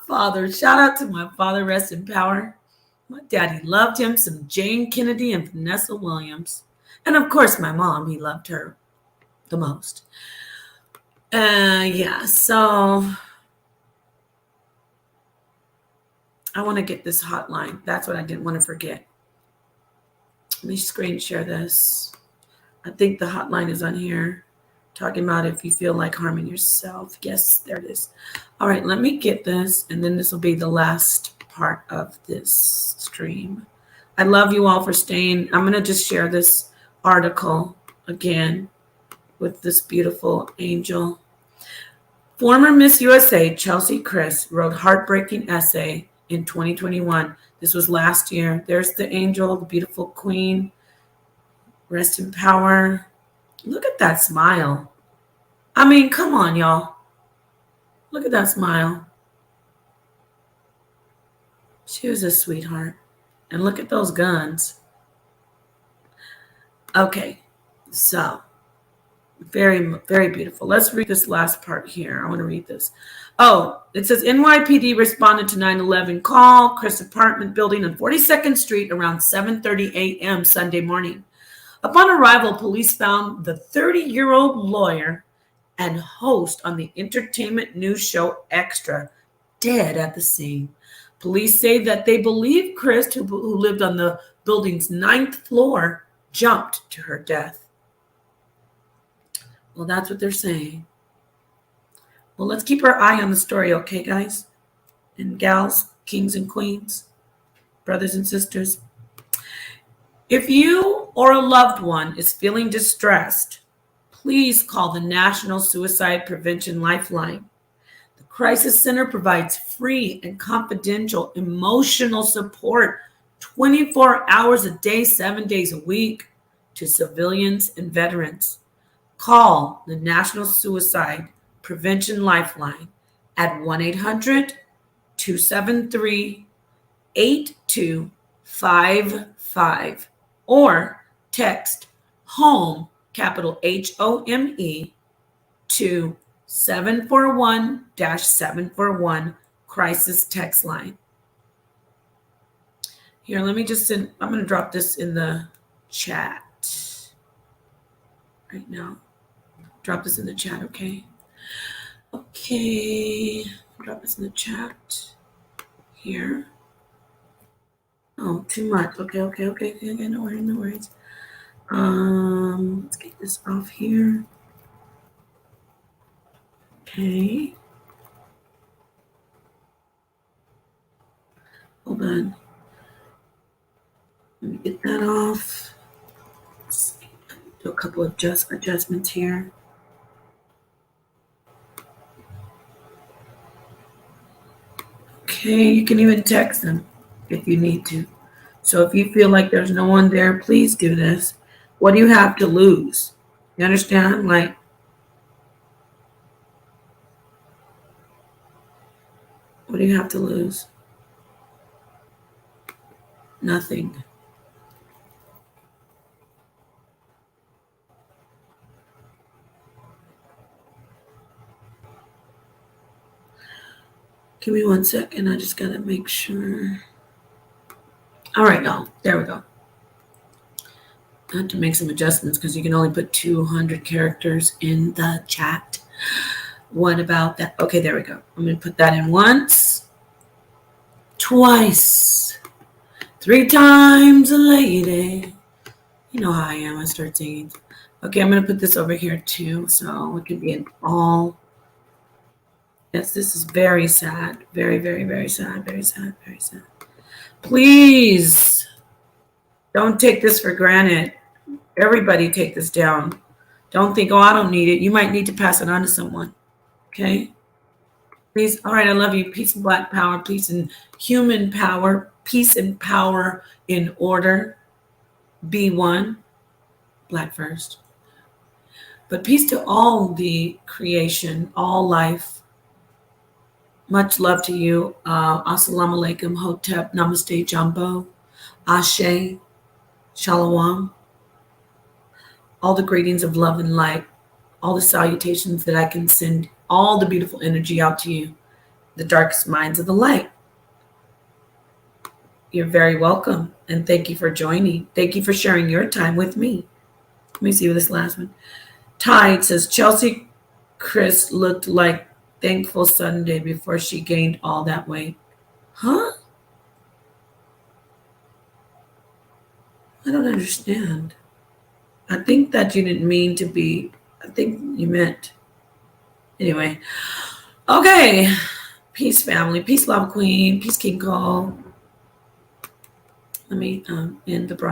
father. Shout out to my father. Rest in power. My daddy loved him. Some Jane Kennedy and Vanessa Williams. And of course, my mom, he loved her the most. Yeah, so I want to get this hotline. That's what I didn't want to forget. Let me screen share this. I think the hotline is on here, talking about if you feel like harming yourself. Yes, there it is. All right, let me get this, and then this will be the last part of this stream. I love you all for staying. I'm going to just share this article again with this beautiful angel. Former Miss USA Cheslie Kryst wrote heartbreaking essay in 2021. This was last year. There's the angel, the beautiful queen. Rest in power. Look at that smile. I mean, come on, y'all. Look at that smile. She was a sweetheart. And look at those guns. Okay, so very, very beautiful. Let's read this last part here. I want to read this. Oh, it says NYPD responded to 9/11 call, Kryst apartment building on 42nd Street around 7:30 a.m. Sunday morning. Upon arrival, police found the 30-year-old lawyer and host on the entertainment news show Extra dead at the scene. Police say that they believe Kryst, who lived on the building's 9th floor, jumped to her death. Well, that's what they're saying. Well, let's keep our eye on the story, okay, guys? And gals, kings and queens, brothers and sisters. If you or a loved one is feeling distressed, please call the National Suicide Prevention Lifeline. The Crisis Center provides free and confidential emotional support 24 hours a day, 7 days a week to civilians and veterans. Call the National Suicide Prevention Lifeline at 1-800-273-8255 or text HOME, capital HOME, to 741-741 crisis text line. Here, let me just send, I'm going to drop this in the chat right now. Drop this in the chat, okay? Okay, drop this in the chat here. Oh, too much. Okay, no worries. Let's get this off here. Okay. Hold on. Let me get that off. Let's do a couple of adjustments here. Okay, you can even text them if you need to. So if you feel like there's no one there, please do this. What do you have to lose? You understand? Like, what do you have to lose? Nothing. Give me 1 second. I just got to make sure. All right, y'all. There we go. I have to make some adjustments because you can only put 200 characters in the chat. What about that? Okay, there we go. I'm going to put that in once, twice, 3 times a lady. You know how I am. I start singing. Okay, I'm going to put this over here too, so it could be in all. Yes, this is very sad. Very, very, very sad. Very sad. Very sad. Please don't take this for granted. Everybody take this down. Don't think, oh, I don't need it. You might need to pass it on to someone. Okay? Please. All right, I love you. Peace and black power. Peace and human power. Peace and power in order. Be one. Black first. But peace to all the creation, all life. Much love to you. Assalamu alaikum, hotep, namaste, jumbo, ashe, shalom. All the greetings of love and light, all the salutations that I can send, all the beautiful energy out to you, the darkest minds of the light. You're very welcome, and thank you for joining. Thank you for sharing your time with me. Let me see this last one. Tide says, Cheslie Kryst looked like Thankful Sunday before she gained all that weight. Huh? I don't understand. I think that you didn't mean to be, I think you meant. Anyway. Okay. Peace, family. Peace, love, queen. Peace, King Cole. Let me end the broadcast.